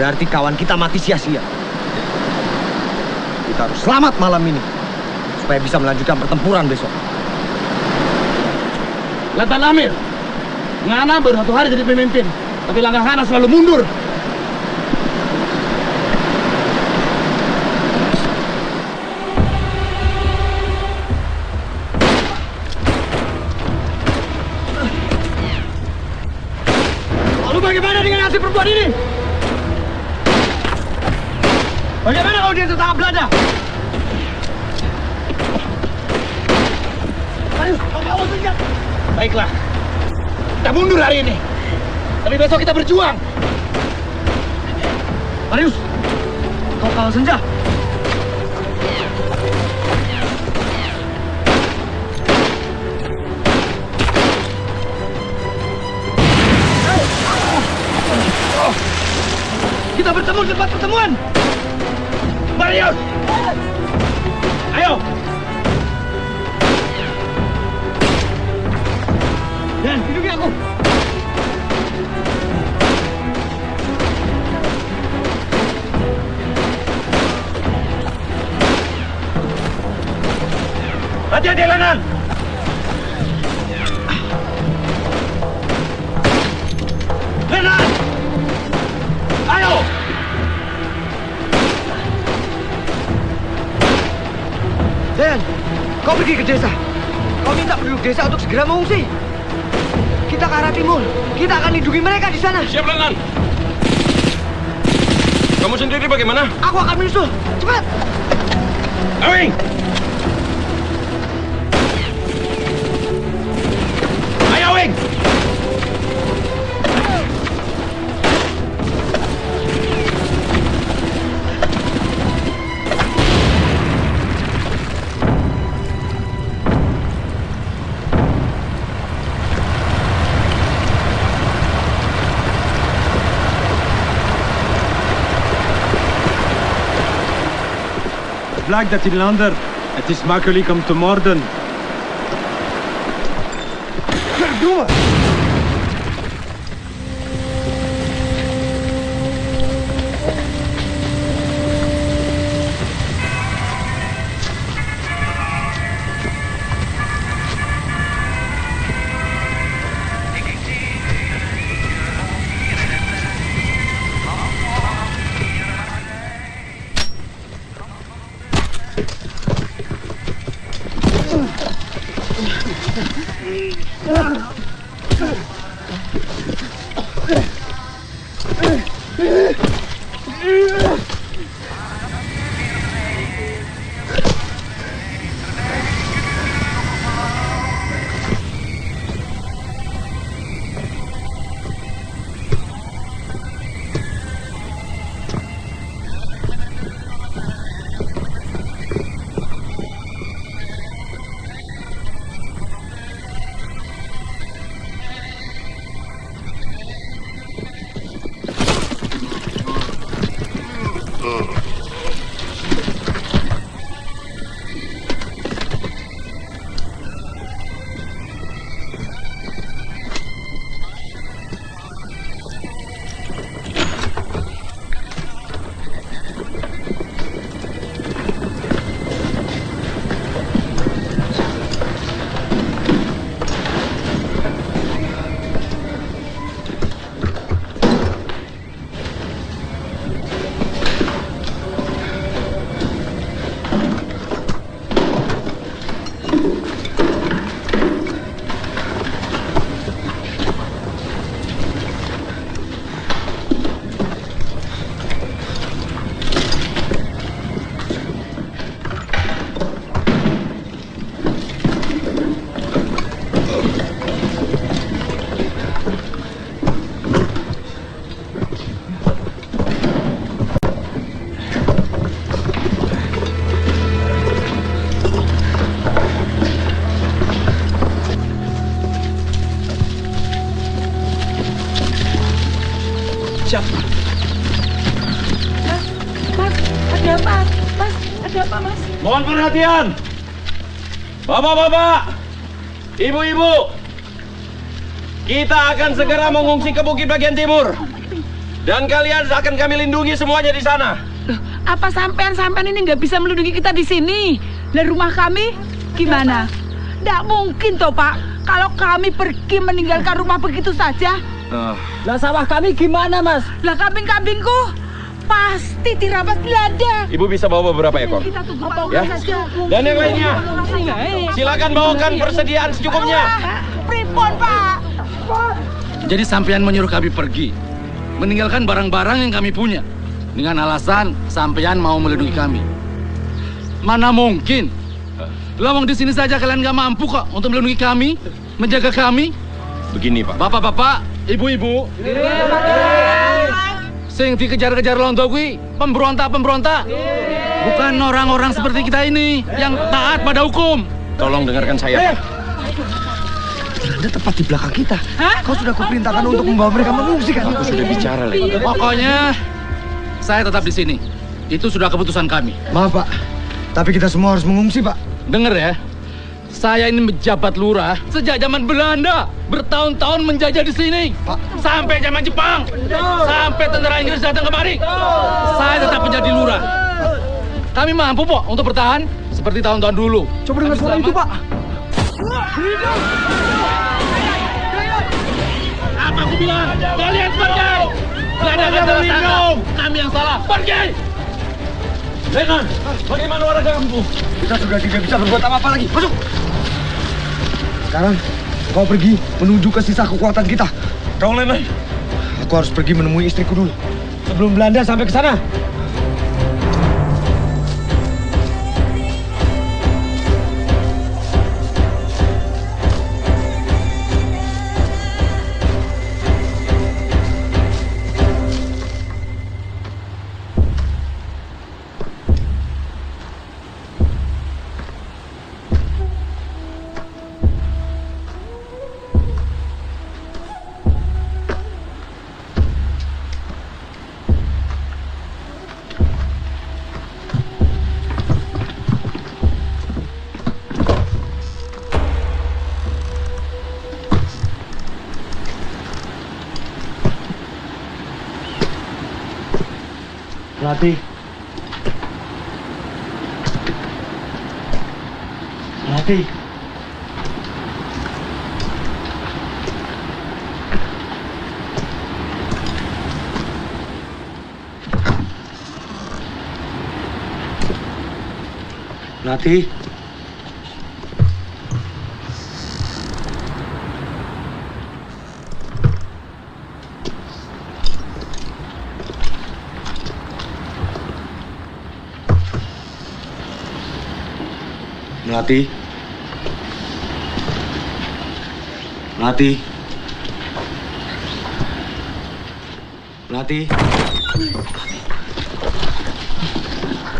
berarti kawan kita mati sia-sia. Kita harus selamat malam ini supaya bisa melanjutkan pertempuran besok. Latan Amir. Ngana baru 1 hari jadi pemimpin, tapi langkah Ngana selalu mundur. Lalu bagaimana dengan nasib perempuan ini? Bagaimana kalau dia tetap Belanda? Ayo, kau senjat. Baiklah. Kita mundur hari ini. Tapi besok kita berjuang. Marius, kau kalah senja. Kita bertemu di tempat pertemuan. Marius, ayo. Dan hidupi aku. pergi ke desa. Kau minta penduduk desa untuk segera mengungsi. Kita ke arah timur. Kita akan lindungi mereka di sana. Siap, Lenan. Kamu sendiri bagaimana? Aku akan menyusul. Cepat. Awing! Ayo, Awing! Blijkt dat die lander. Het is makkelijk om te moorden. Verdomme! Siap. Mas, ada apa? Mas, ada apa, Mas? Mohon perhatian. Bapak-bapak, ibu-ibu, kita akan segera mengungsi ke bukit bagian timur. Dan kalian akan kami lindungi semuanya di sana. Loh, apa sampean ini nggak bisa melindungi kita di sini? Dan rumah kami gimana? Nggak mungkin toh, Pak. Kalau kami pergi meninggalkan rumah begitu saja. Lah sawah kami gimana, Mas? Lah kambing-kambingku pasti dirampas Belanda. Ibu bisa bawa beberapa ekor. Kita tunggu Pak Ya. saja. Dan yang lainnya, silakan bawakan persediaan secukupnya. Pripun, Pak? Jadi sampean menyuruh kami pergi, meninggalkan barang-barang yang kami punya, dengan alasan sampean mau melindungi kami. Mana mungkin? Lawang di sini saja kalian gak mampu kok untuk melindungi kami, menjaga kami. Begini, Pak. Bapak-bapak, ibu-ibu, sing dikejar-kejar londo kuwi pemberontak-pemberontak. Bukan orang-orang seperti kita ini yang taat pada hukum. Tolong dengarkan saya, Pak. Belanda tepat di belakang kita. Kau sudah kuperintahkan untuk membawa mereka mengungsi kan? Aku sudah bicara, Le. Pokoknya saya tetap di sini. Itu sudah keputusan kami. Maaf, Pak. Tapi kita semua harus mengungsi, Pak. Dengar ya. Saya ini menjabat lurah sejak zaman Belanda, bertahun-tahun menjajah di sini. Sampai zaman Jepang, sampai tentara Inggris datang kemari. Saya tetap menjadi lurah. Kami mampu kok untuk bertahan seperti tahun-tahun dulu. Coba dengar suara itu, Pak. Apa aku bilang? Kalian pergi! Belanda akan salah tangkap. Kami yang salah. Pergi! Letnan, bagaimana warga kampung? Kita sudah tidak bisa berbuat apa-apa lagi. Masuk! Sekarang kau pergi menuju ke sisa kekuatan kita. Kau, Letnan? Aku harus pergi menemui istriku dulu. Sebelum Belanda sampai ke sana. Melati. Melati. Melati. Melati. Melati. Melati.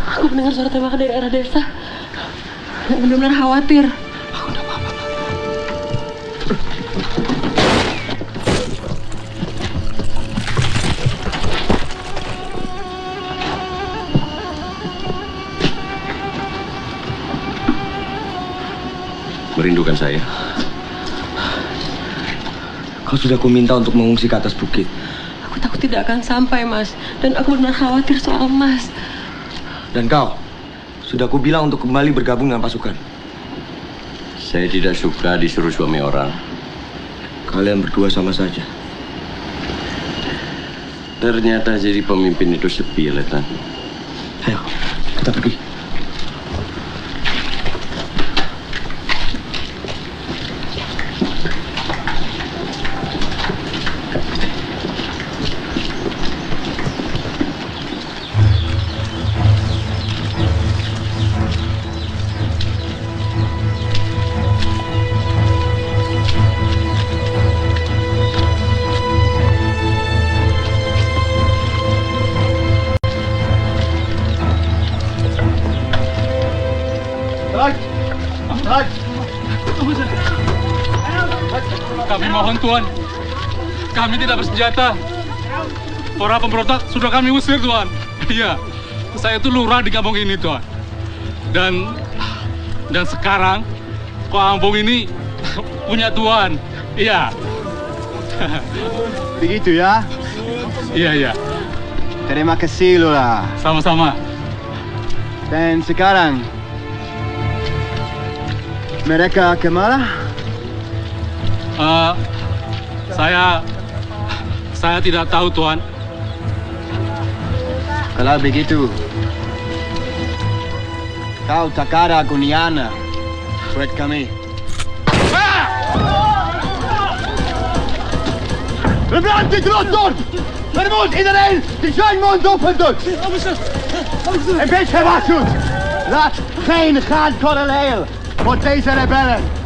Aku mendengar suara tembakan dari arah desa. Benar-benar khawatir. Merindukan saya. Kau sudah kuminta untuk mengungsi ke atas bukit. Aku takut tidak akan sampai, Mas. Dan aku benar khawatir soal Mas. Dan kau, sudah kubilang untuk kembali bergabung dengan pasukan. Saya tidak suka disuruh suami orang. Kalian berdua sama saja. Ternyata jadi pemimpin itu sepi, Letnan. Ayo, kita pergi. Kami mohon Tuan, kami tidak bersenjata. Para pemberontak sudah kami usir Tuan. Iya, saya itu lurah di kampung ini Tuan. Dan sekarang kampung ini punya Tuan. Iya. Begitu ya? Iya. Terima kasih Lurah. Sama-sama. Dan sekarang mereka kemana? Saya tidak tahu, Tuan. Kalau begitu, kau takara Guniana buat kami. We blijven dit rot doen! Er moet iedereen de zijn mond open doen! Een beetje waarschuwt! Laat geen gaan correleren voor deze rebellen!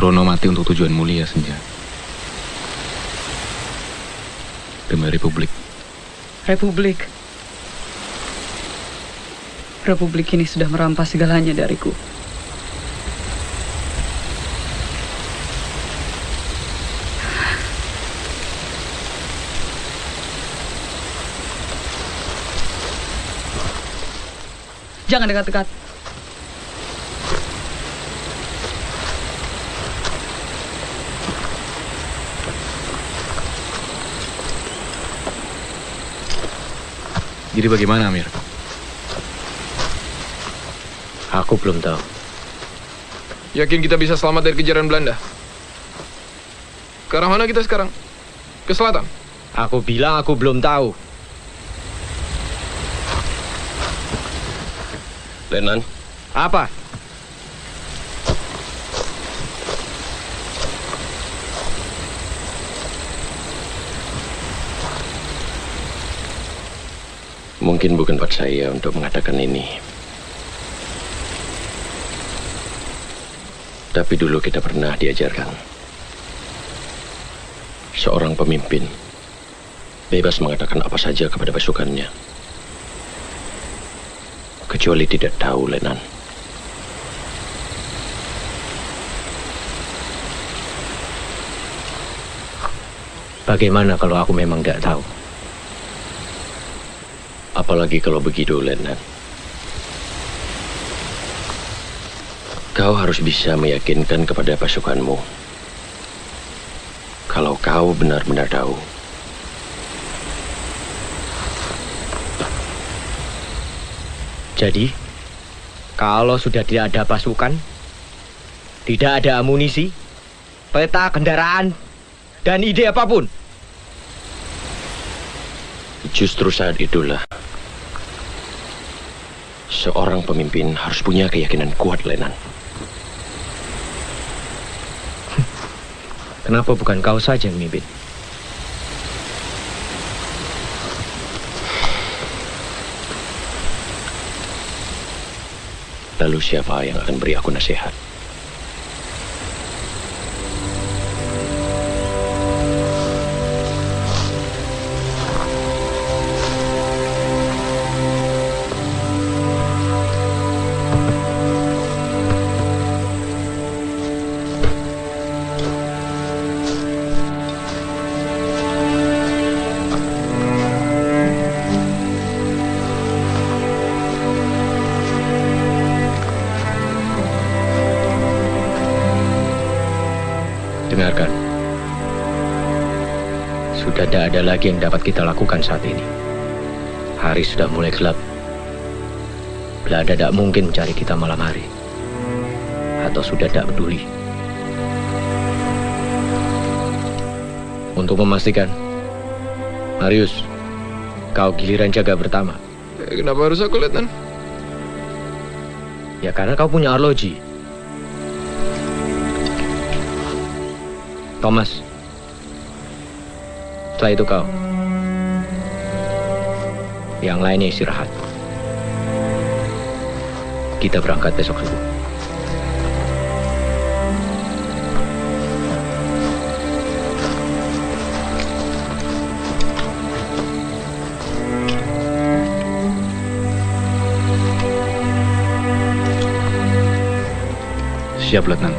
Surono mati untuk tujuan mulia, Senja. Demi Republik. Republik. Republik ini sudah merampas segalanya dariku. Jangan dekat-dekat. Jadi bagaimana, Amir? Aku belum tahu. Yakin kita bisa selamat dari kejaran Belanda? Ke arah mana kita sekarang? Ke selatan? Aku bilang aku belum tahu. Lenan. Apa? Mungkin bukan buat saya untuk mengatakan ini. Tapi dulu kita pernah diajarkan. Seorang pemimpin bebas mengatakan apa saja kepada pasukannya. Kecuali tidak tahu, Lenan. Bagaimana kalau aku memang tidak tahu? Apalagi kalau begitu, Lenan. Kau harus bisa meyakinkan kepada pasukanmu kalau kau benar-benar tahu. Jadi, kalau sudah tidak ada pasukan, tidak ada amunisi, peta kendaraan, dan ide apapun, justru saat itulah seorang pemimpin harus punya keyakinan kuat, Lenan. Kenapa bukan kau saja yang memimpin? Lalu siapa yang akan beri aku nasihat? Dengarkan. Sudah tidak ada lagi yang dapat kita lakukan saat ini. Hari sudah mulai gelap. Belanda tidak mungkin mencari kita malam hari. Atau sudah tidak peduli. Untuk memastikan, Marius, kau giliran jaga pertama. Kenapa harus aku, Letnan? Ya karena kau punya arloji. Thomas, setelah itu kau. Yang lainnya istirahat. Kita berangkat besok subuh. Siap, Letnan.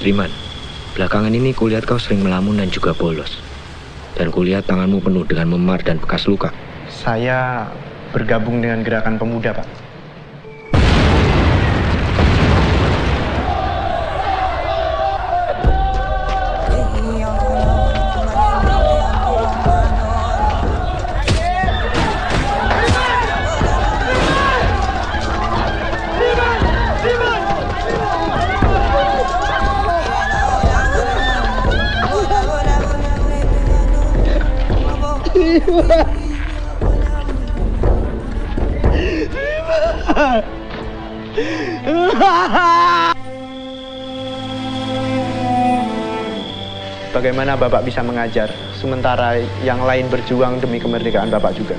Riman, belakangan ini kulihat kau sering melamun dan juga bolos. Dan kulihat tanganmu penuh dengan memar dan bekas luka. Saya bergabung dengan gerakan pemuda, Pak. Bagaimana Bapak bisa mengajar, sementara yang lain berjuang demi kemerdekaan Bapak juga?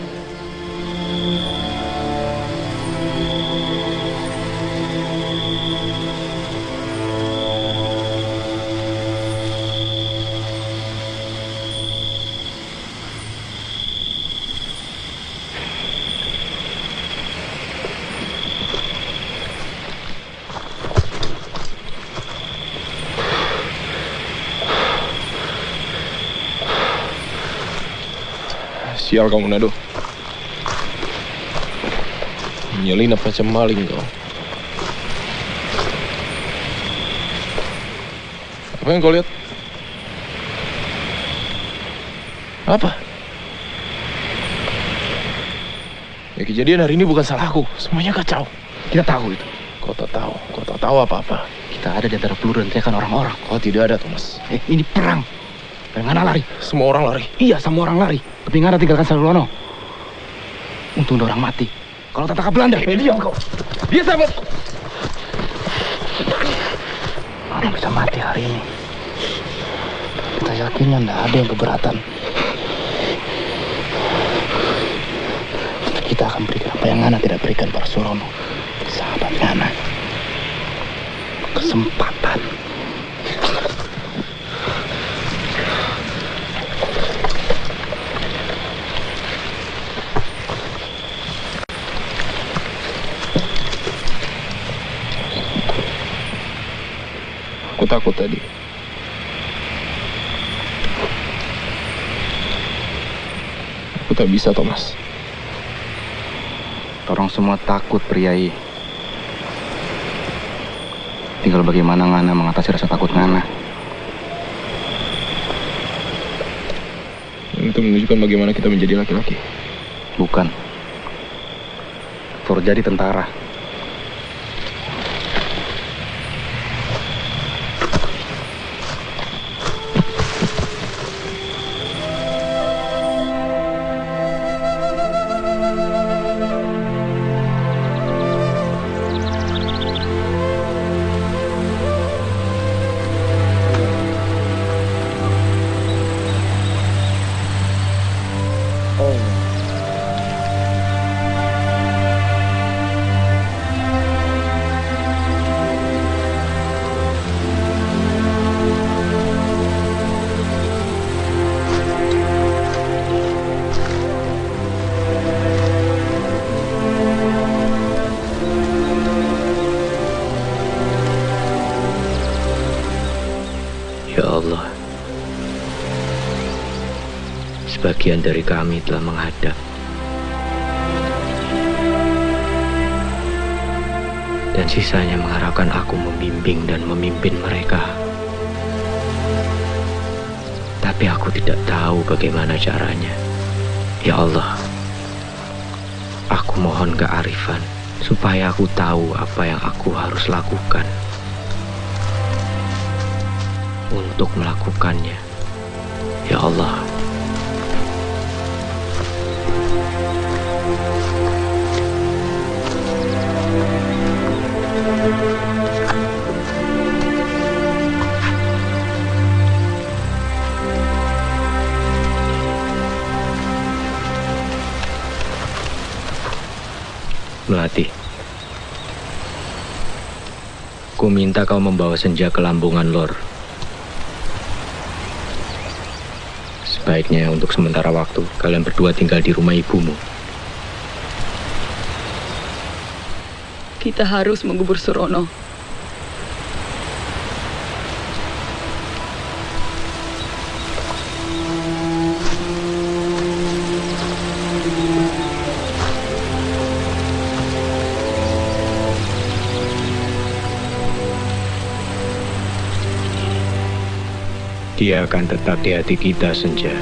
Sial kamu, Nado. Menyelinap macam maling kau. Apa yang kau lihat? Apa? Ya, kejadian hari ini bukan salahku. Semuanya kacau. Kita tahu itu. Kau tak tahu. Kau tak tahu apa-apa. Kita ada di antara peluru dan teriakan orang-orang. Kau tidak ada, Thomas. Ini perang. Ngana lari. Semua orang lari. Iya, semua orang lari. Tapi Ngana tinggalkan Sarulono. Untung ada orang mati. Kalau tak Belanda. Diam kau. Dia sahabat. Orang bisa mati hari ini. Kita yakin tidak ada yang keberatan. Kita akan berikan apa yang Ngana tidak berikan pada Surono. Sahabat Ngana. Kesempatan. Aku takut tadi. Aku tak bisa, Thomas. Orang semua takut, Priai. Tinggal bagaimana Ngana mengatasi rasa takut Ngana. Itu menunjukkan bagaimana kita menjadi laki-laki. Bukan. For jadi tentara. Sebagian dari kami telah menghadap. Dan sisanya mengharapkan aku membimbing dan memimpin mereka. Tapi aku tidak tahu bagaimana caranya. Ya Allah, aku mohon kearifan supaya aku tahu apa yang aku harus lakukan untuk melakukannya. Ya Allah. Melati, ku minta kau membawa senja ke Lambungan Lor. Sebaiknya untuk sementara waktu kalian berdua tinggal di rumah ibumu. Kita harus mengubur Surono. Dia akan tetap di hati kita, Senja.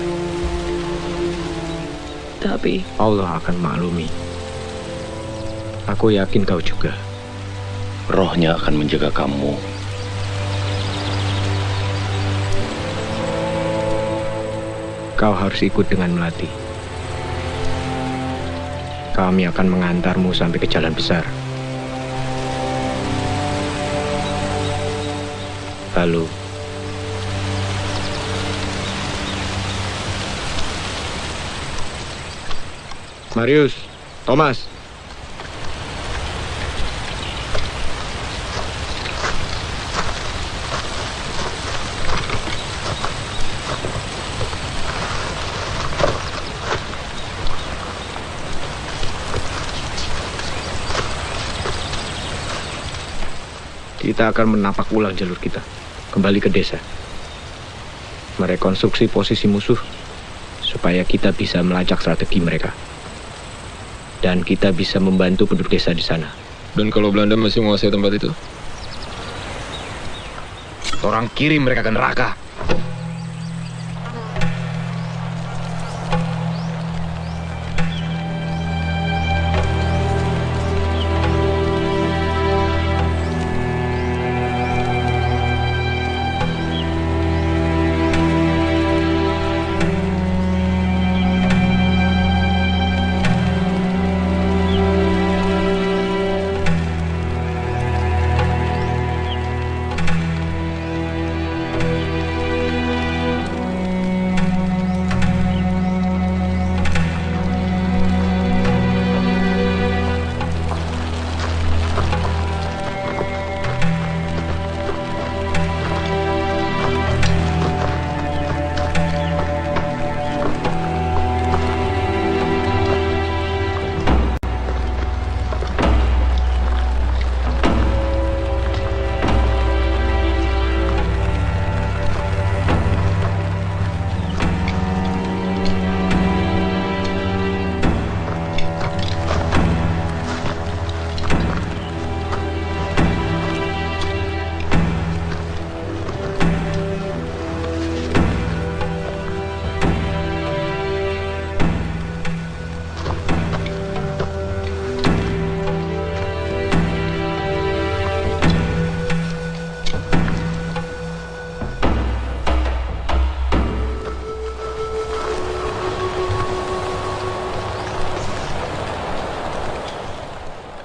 Tapi Allah akan maklumi. Aku yakin kau juga. Rohnya akan menjaga kamu. Kau harus ikut dengan Melati. Kami akan mengantarmu sampai ke jalan besar. Lalu, Marius, Thomas. Kita akan menapak ulang jalur kita, kembali ke desa. Merekonstruksi posisi musuh, supaya kita bisa melacak strategi mereka. Dan kita bisa membantu penduduk desa di sana. Dan kalau Belanda masih menguasai tempat itu? Orang kirim mereka ke neraka.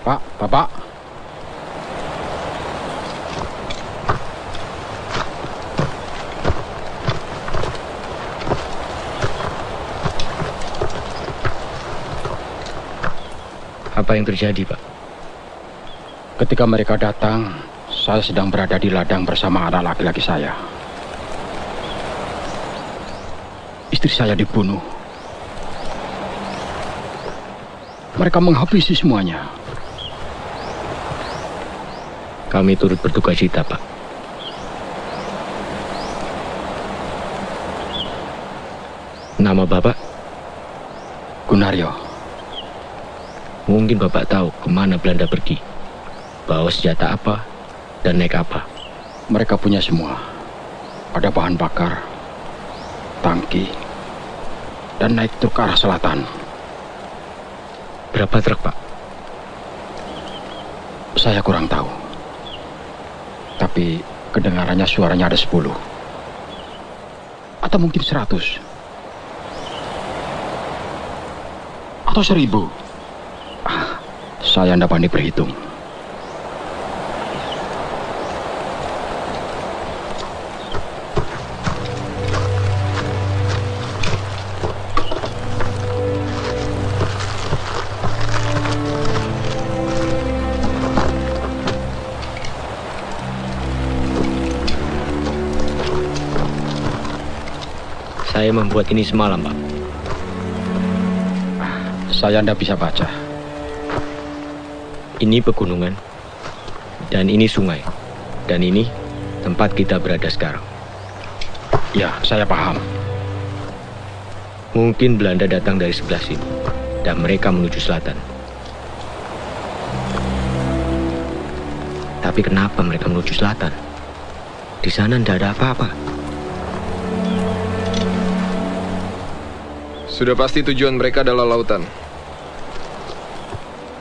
Pak, Bapak. Apa yang terjadi, Pak? Ketika mereka datang, saya sedang berada di ladang bersama anak laki-laki saya. Istri saya dibunuh. Mereka menghabisi semuanya. Kami turut berduka cita, Pak. Nama Bapak? Gunaryo. Mungkin Bapak tahu kemana Belanda pergi, bawa senjata apa, dan naik apa. Mereka punya semua. Ada bahan bakar, tangki, dan naik truk ke arah selatan. Berapa truk, Pak? Saya kurang tahu. Tapi kedengarannya suaranya ada 10. Atau mungkin 100. Atau 1000. Saya tidak pandai berhitung. Saya membuat ini semalam, Pak. Saya tidak bisa baca. Ini pegunungan, dan ini sungai, dan ini tempat kita berada sekarang. Ya, saya paham. Mungkin Belanda datang dari sebelah sini, dan mereka menuju selatan. Tapi kenapa mereka menuju selatan? Di sana tidak ada apa-apa. Sudah pasti tujuan mereka adalah lautan.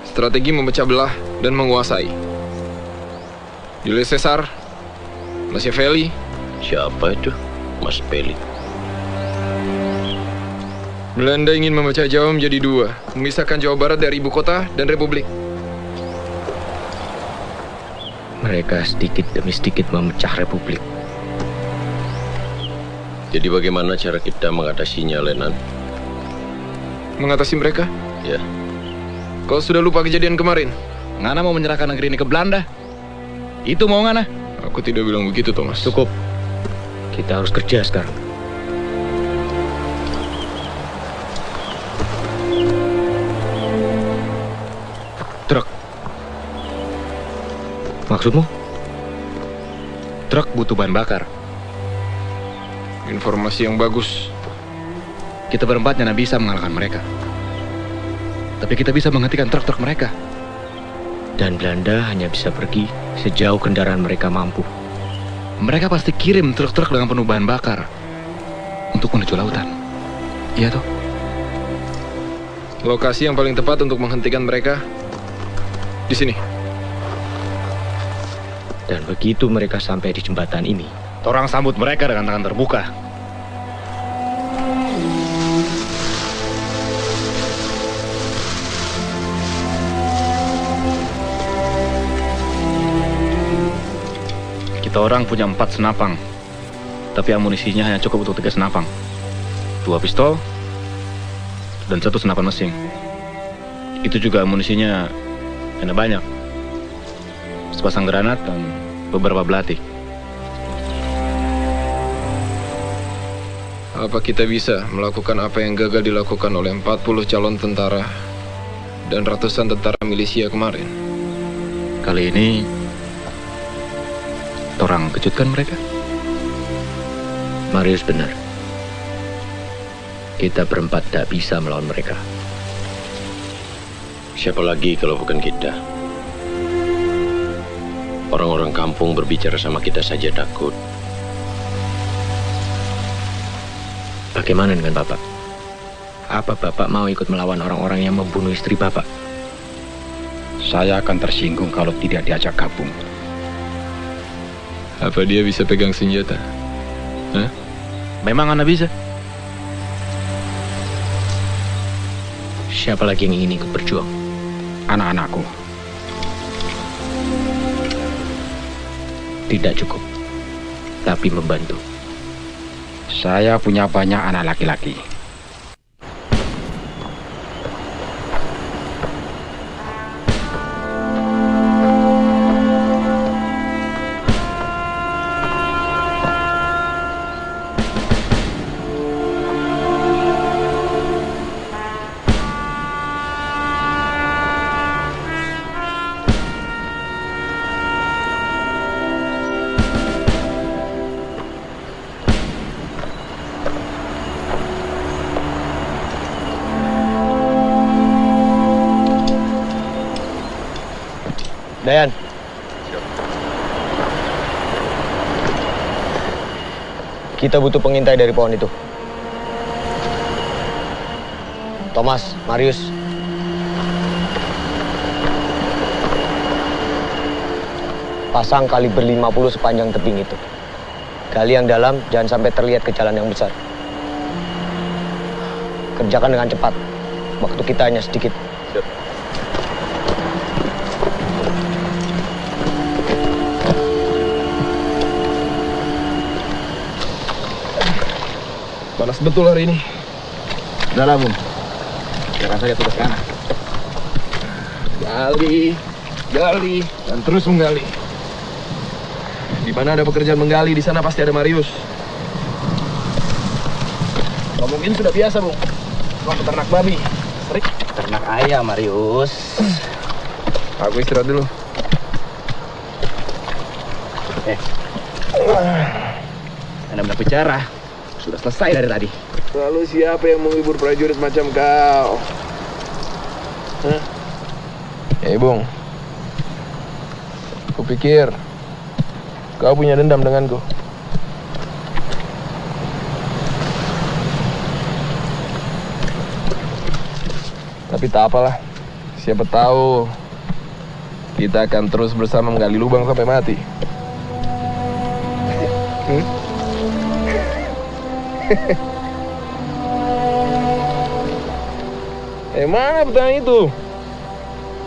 Strategi memecah belah dan menguasai. Julius Caesar, Machiavelli. Siapa itu? Mas Peli. Belanda ingin memecah Jawa menjadi dua, memisahkan Jawa Barat dari ibu kota dan republik. Mereka sedikit demi sedikit memecah republik. Jadi bagaimana cara kita mengatasinya, Lenan? Mengatasi mereka? Ya. Kau sudah lupa kejadian kemarin? Ngana mau menyerahkan negeri ini ke Belanda. Itu mau Ngana? Aku tidak bilang begitu, Thomas. Cukup. Kita harus kerja sekarang. Truk. Maksudmu? Truk butuh bahan bakar. Informasi yang bagus. Kita berempat tidak bisa mengalahkan mereka. Tapi kita bisa menghentikan truk-truk mereka. Dan Belanda hanya bisa pergi sejauh kendaraan mereka mampu. Mereka pasti kirim truk-truk dengan penuh bahan bakar untuk menuju lautan. Iya toh? Lokasi yang paling tepat untuk menghentikan mereka di sini. Dan begitu mereka sampai di jembatan ini, Torang sambut mereka dengan tangan terbuka. Kita orang punya 4 senapang, tapi amunisinya hanya cukup untuk 3 senapang. 2 pistol dan 1 senapan mesin. Itu juga amunisinya hanya banyak. Sepasang granat dan beberapa belati. Apa kita bisa melakukan apa yang gagal dilakukan oleh 40 calon tentara dan ratusan tentara milisia kemarin? Kali ini Torang kejutkan mereka. Marius benar. Kita berempat tidak bisa melawan mereka. Siapa lagi kalau bukan kita? Orang-orang kampung berbicara sama kita saja takut. Bagaimana dengan Bapak? Apa Bapak mau ikut melawan orang-orang yang membunuh istri Bapak? Saya akan tersinggung kalau tidak diajak gabung. Apa dia bisa pegang senjata? Hah? Memang Anda bisa. Siapa lagi yang ingin ikut berjuang? Anak-anakku. Tidak cukup, tapi membantu. Saya punya banyak anak laki-laki. Dayan. Kita butuh pengintai dari pohon itu. Thomas, Marius. Pasang kaliber 50 sepanjang tebing itu. Gali yang dalam, jangan sampai terlihat ke jalan yang besar. Kerjakan dengan cepat. Waktu kita hanya sedikit. Panas betul hari ini. Udah lah, Bung. Jangan saja tugas kanan. Gali, dan terus menggali. Di mana ada pekerjaan menggali, di sana pasti ada Marius. Kau mungkin sudah biasa, Bung. Kau peternak babi. Serik. Ternak ayam, Marius. Aku istirahat dulu. Anda benar bicara. Sudah selesai dari tadi. Lalu siapa yang menghibur prajurit macam kau? Hah? Bung. Kupikir kau punya dendam denganku. Tapi tak apalah. Siapa tahu kita akan terus bersama menggali lubang sampai mati. Mana petani itu?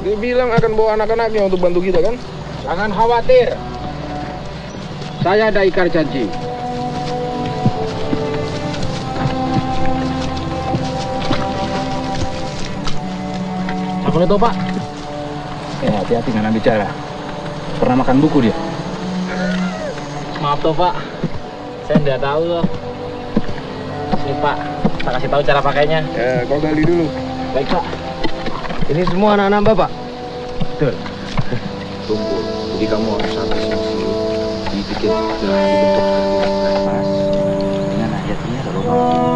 Dia bilang akan bawa anak-anaknya untuk bantu kita kan? Jangan khawatir. Saya ada ikar janji. Aku lihat Pak. Hati-hati dengan bicara. Pernah makan buku dia? Maaf toh Pak, saya nggak tahu loh. Ini Pak, saya kasih tahu cara pakainya. Ya, kau gali dulu. Baik Pak. Ini semua anak-anak Bapak? Betul. Tunggu. Jadi kamu harus sampai sini dibikin dibentuk pas dengan ayatnya kalau kamu.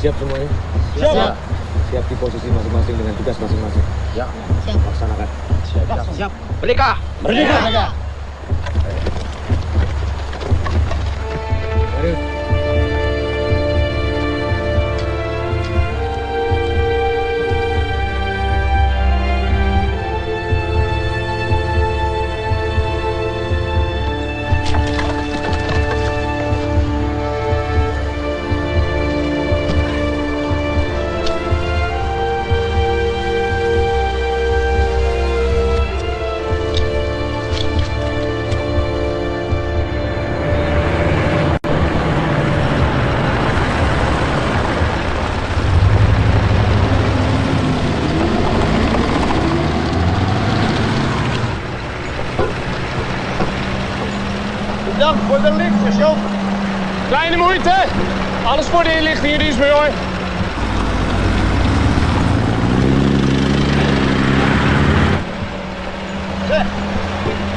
Siap semuanya? Siap. Siap di posisi masing-masing dengan tugas masing-masing. Ya. Siap. Laksanakan. Siap. Merdeka! Merdeka! Bedankt voor de licht, John. Kleine moeite. Alles voor de inlichting, die is mee hoor. Zeg,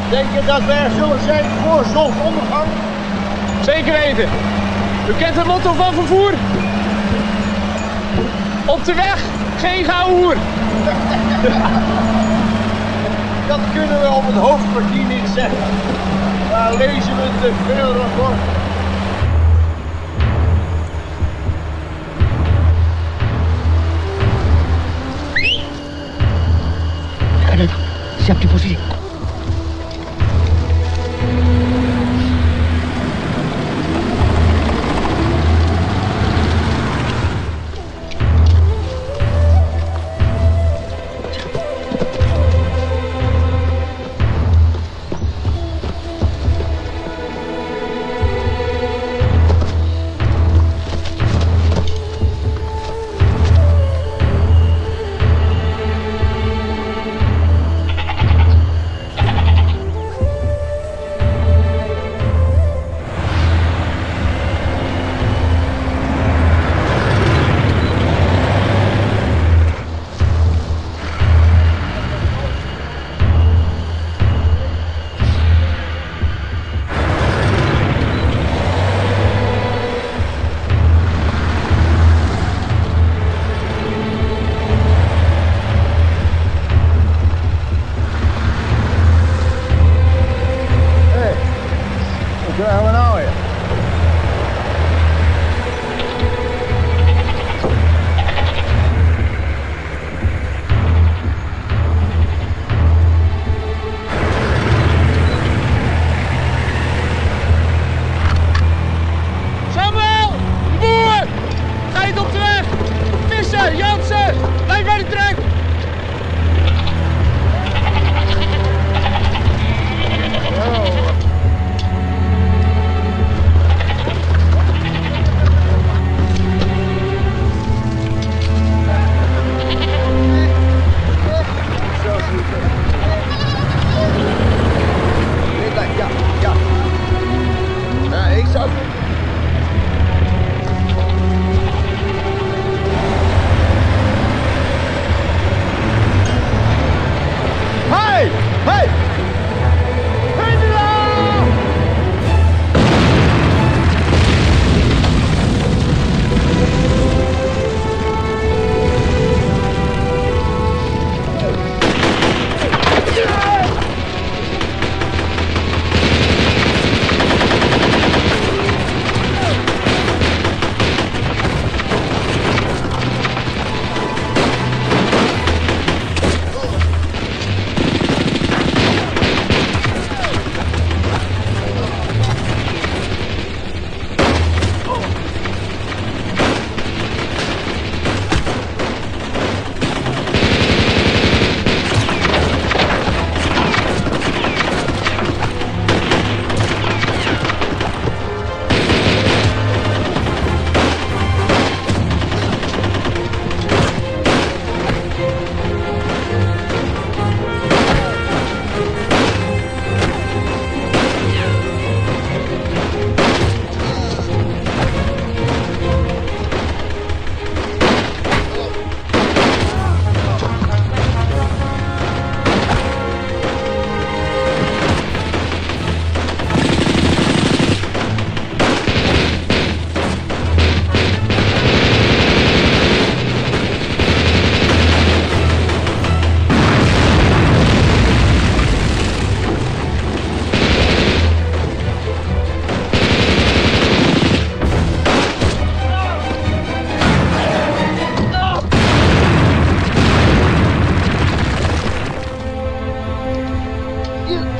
denk je dat wij er zullen zijn voor zonsondergang? Zeker weten. U kent het motto van vervoer? Op de weg, geen gehoer. Dat kunnen we op het hoofdkwartier niet zeggen. Daar lezen we te veel rapport. Siap di posisi.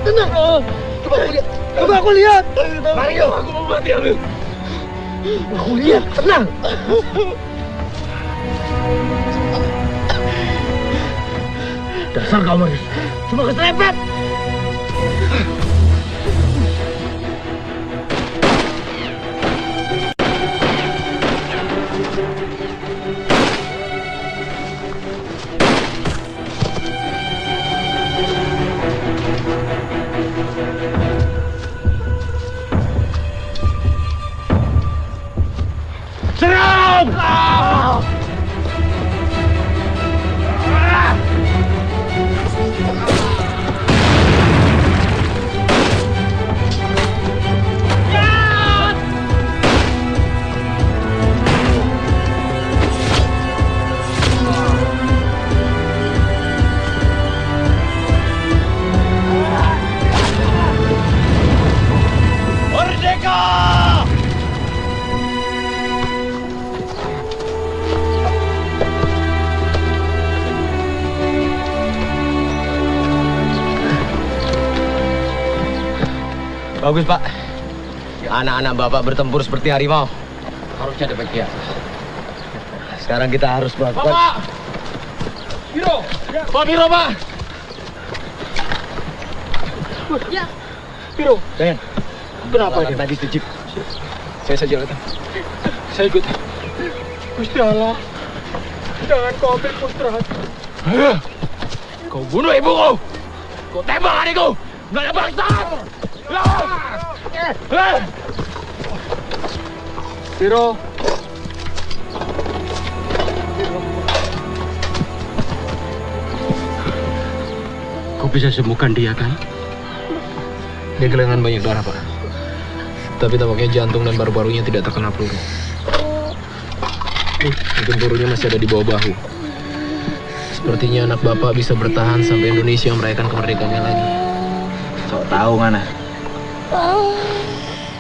Tenang. Coba aku lihat. Mario. Aku mau mati, Amir. Aku lihat. Tenang. Dasar kau, Marius. Cuma keserempet. Serang! Bagus, Pak. Anak-anak Bapak bertempur seperti harimau. Harusnya dapat dia. Sekarang kita harus melakukan... Bapak! Biro! Pak Biro, Pak! Ya. Biro. Dan, Kenapa ini? tadi itu jeep? Saya saja datang. Saya ikut. Gusti Allah. Jangan kau ambil putra. Kau bunuh ibuku! Kau tembak adikku! Nggak ada bangsa! Biro. Kau bisa sembuhkan dia kan? Dia kehilangan banyak darah, Pak. Tapi tampaknya jantung dan paru-parunya tidak terkena peluru. Mungkin pelurunya masih ada di bawah bahu. Sepertinya anak Bapak bisa bertahan sampai Indonesia merayakan kemerdekaannya lagi. Sok tahu mana?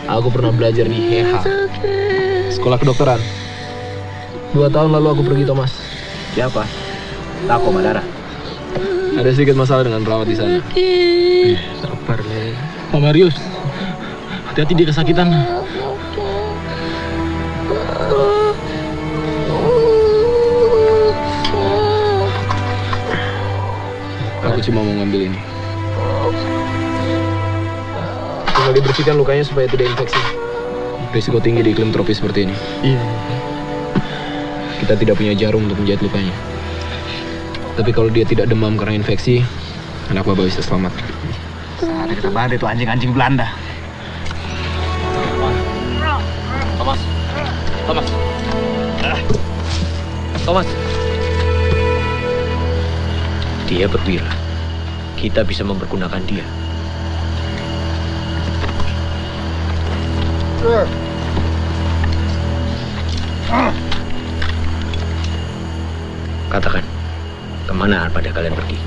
Aku pernah belajar di HEHA, sekolah kedokteran. 2 tahun lalu aku pergi, Thomas. Siapa? Tako Madara. Ada sedikit masalah dengan perawat di sana. Sabar, Le. Pak Marius, hati-hati dia kesakitan. Aku cuma mau ngambil ini. Tinggal dibersihkan lukanya supaya tidak infeksi. Risiko tinggi di iklim tropis seperti ini. Iya. Kita tidak punya jarum untuk menjahit lukanya. Tapi kalau dia tidak demam karena infeksi, anak Bapak bisa selamat. Saatnya kita bantu itu anjing-anjing Belanda. Thomas! Thomas! Thomas. Dia berwira. Kita bisa mempergunakan dia. Katakan, kemana pada kalian pergi?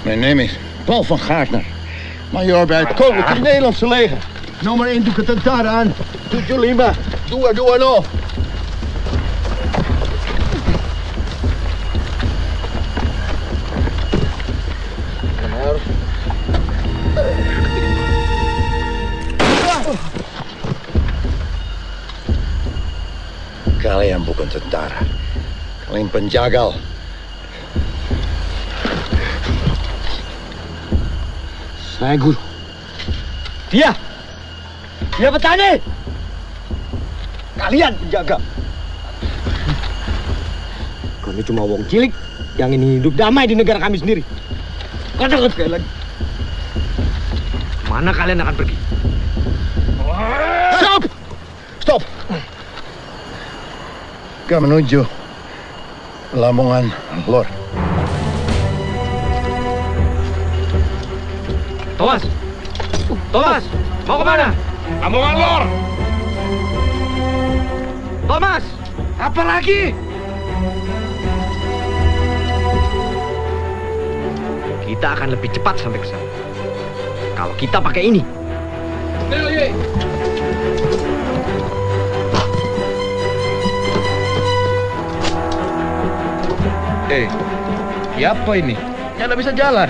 Mijn naam is Paul van Gaartner, majoor bij het Koninklijk Nederlandse leger. Nummer 1 doe ik het daar aan. 75, 220. Kalian bukan tentara, kalian penjagal. Saya guru. Dia petani. Kalian penjaga. Kami cuma wong cilik yang ingin hidup damai di negara kami sendiri. Katakan sekali lagi. Mana kalian akan pergi? Stop! Stop! Kita menuju Lamongan Lor. Thomas! Thomas! Mau kemana? Lamongan Lor! Thomas! Apa lagi? Kita akan lebih cepat sampai ke sana. Kalau kita pakai ini. Siapa ini? Yang nggak bisa jalan.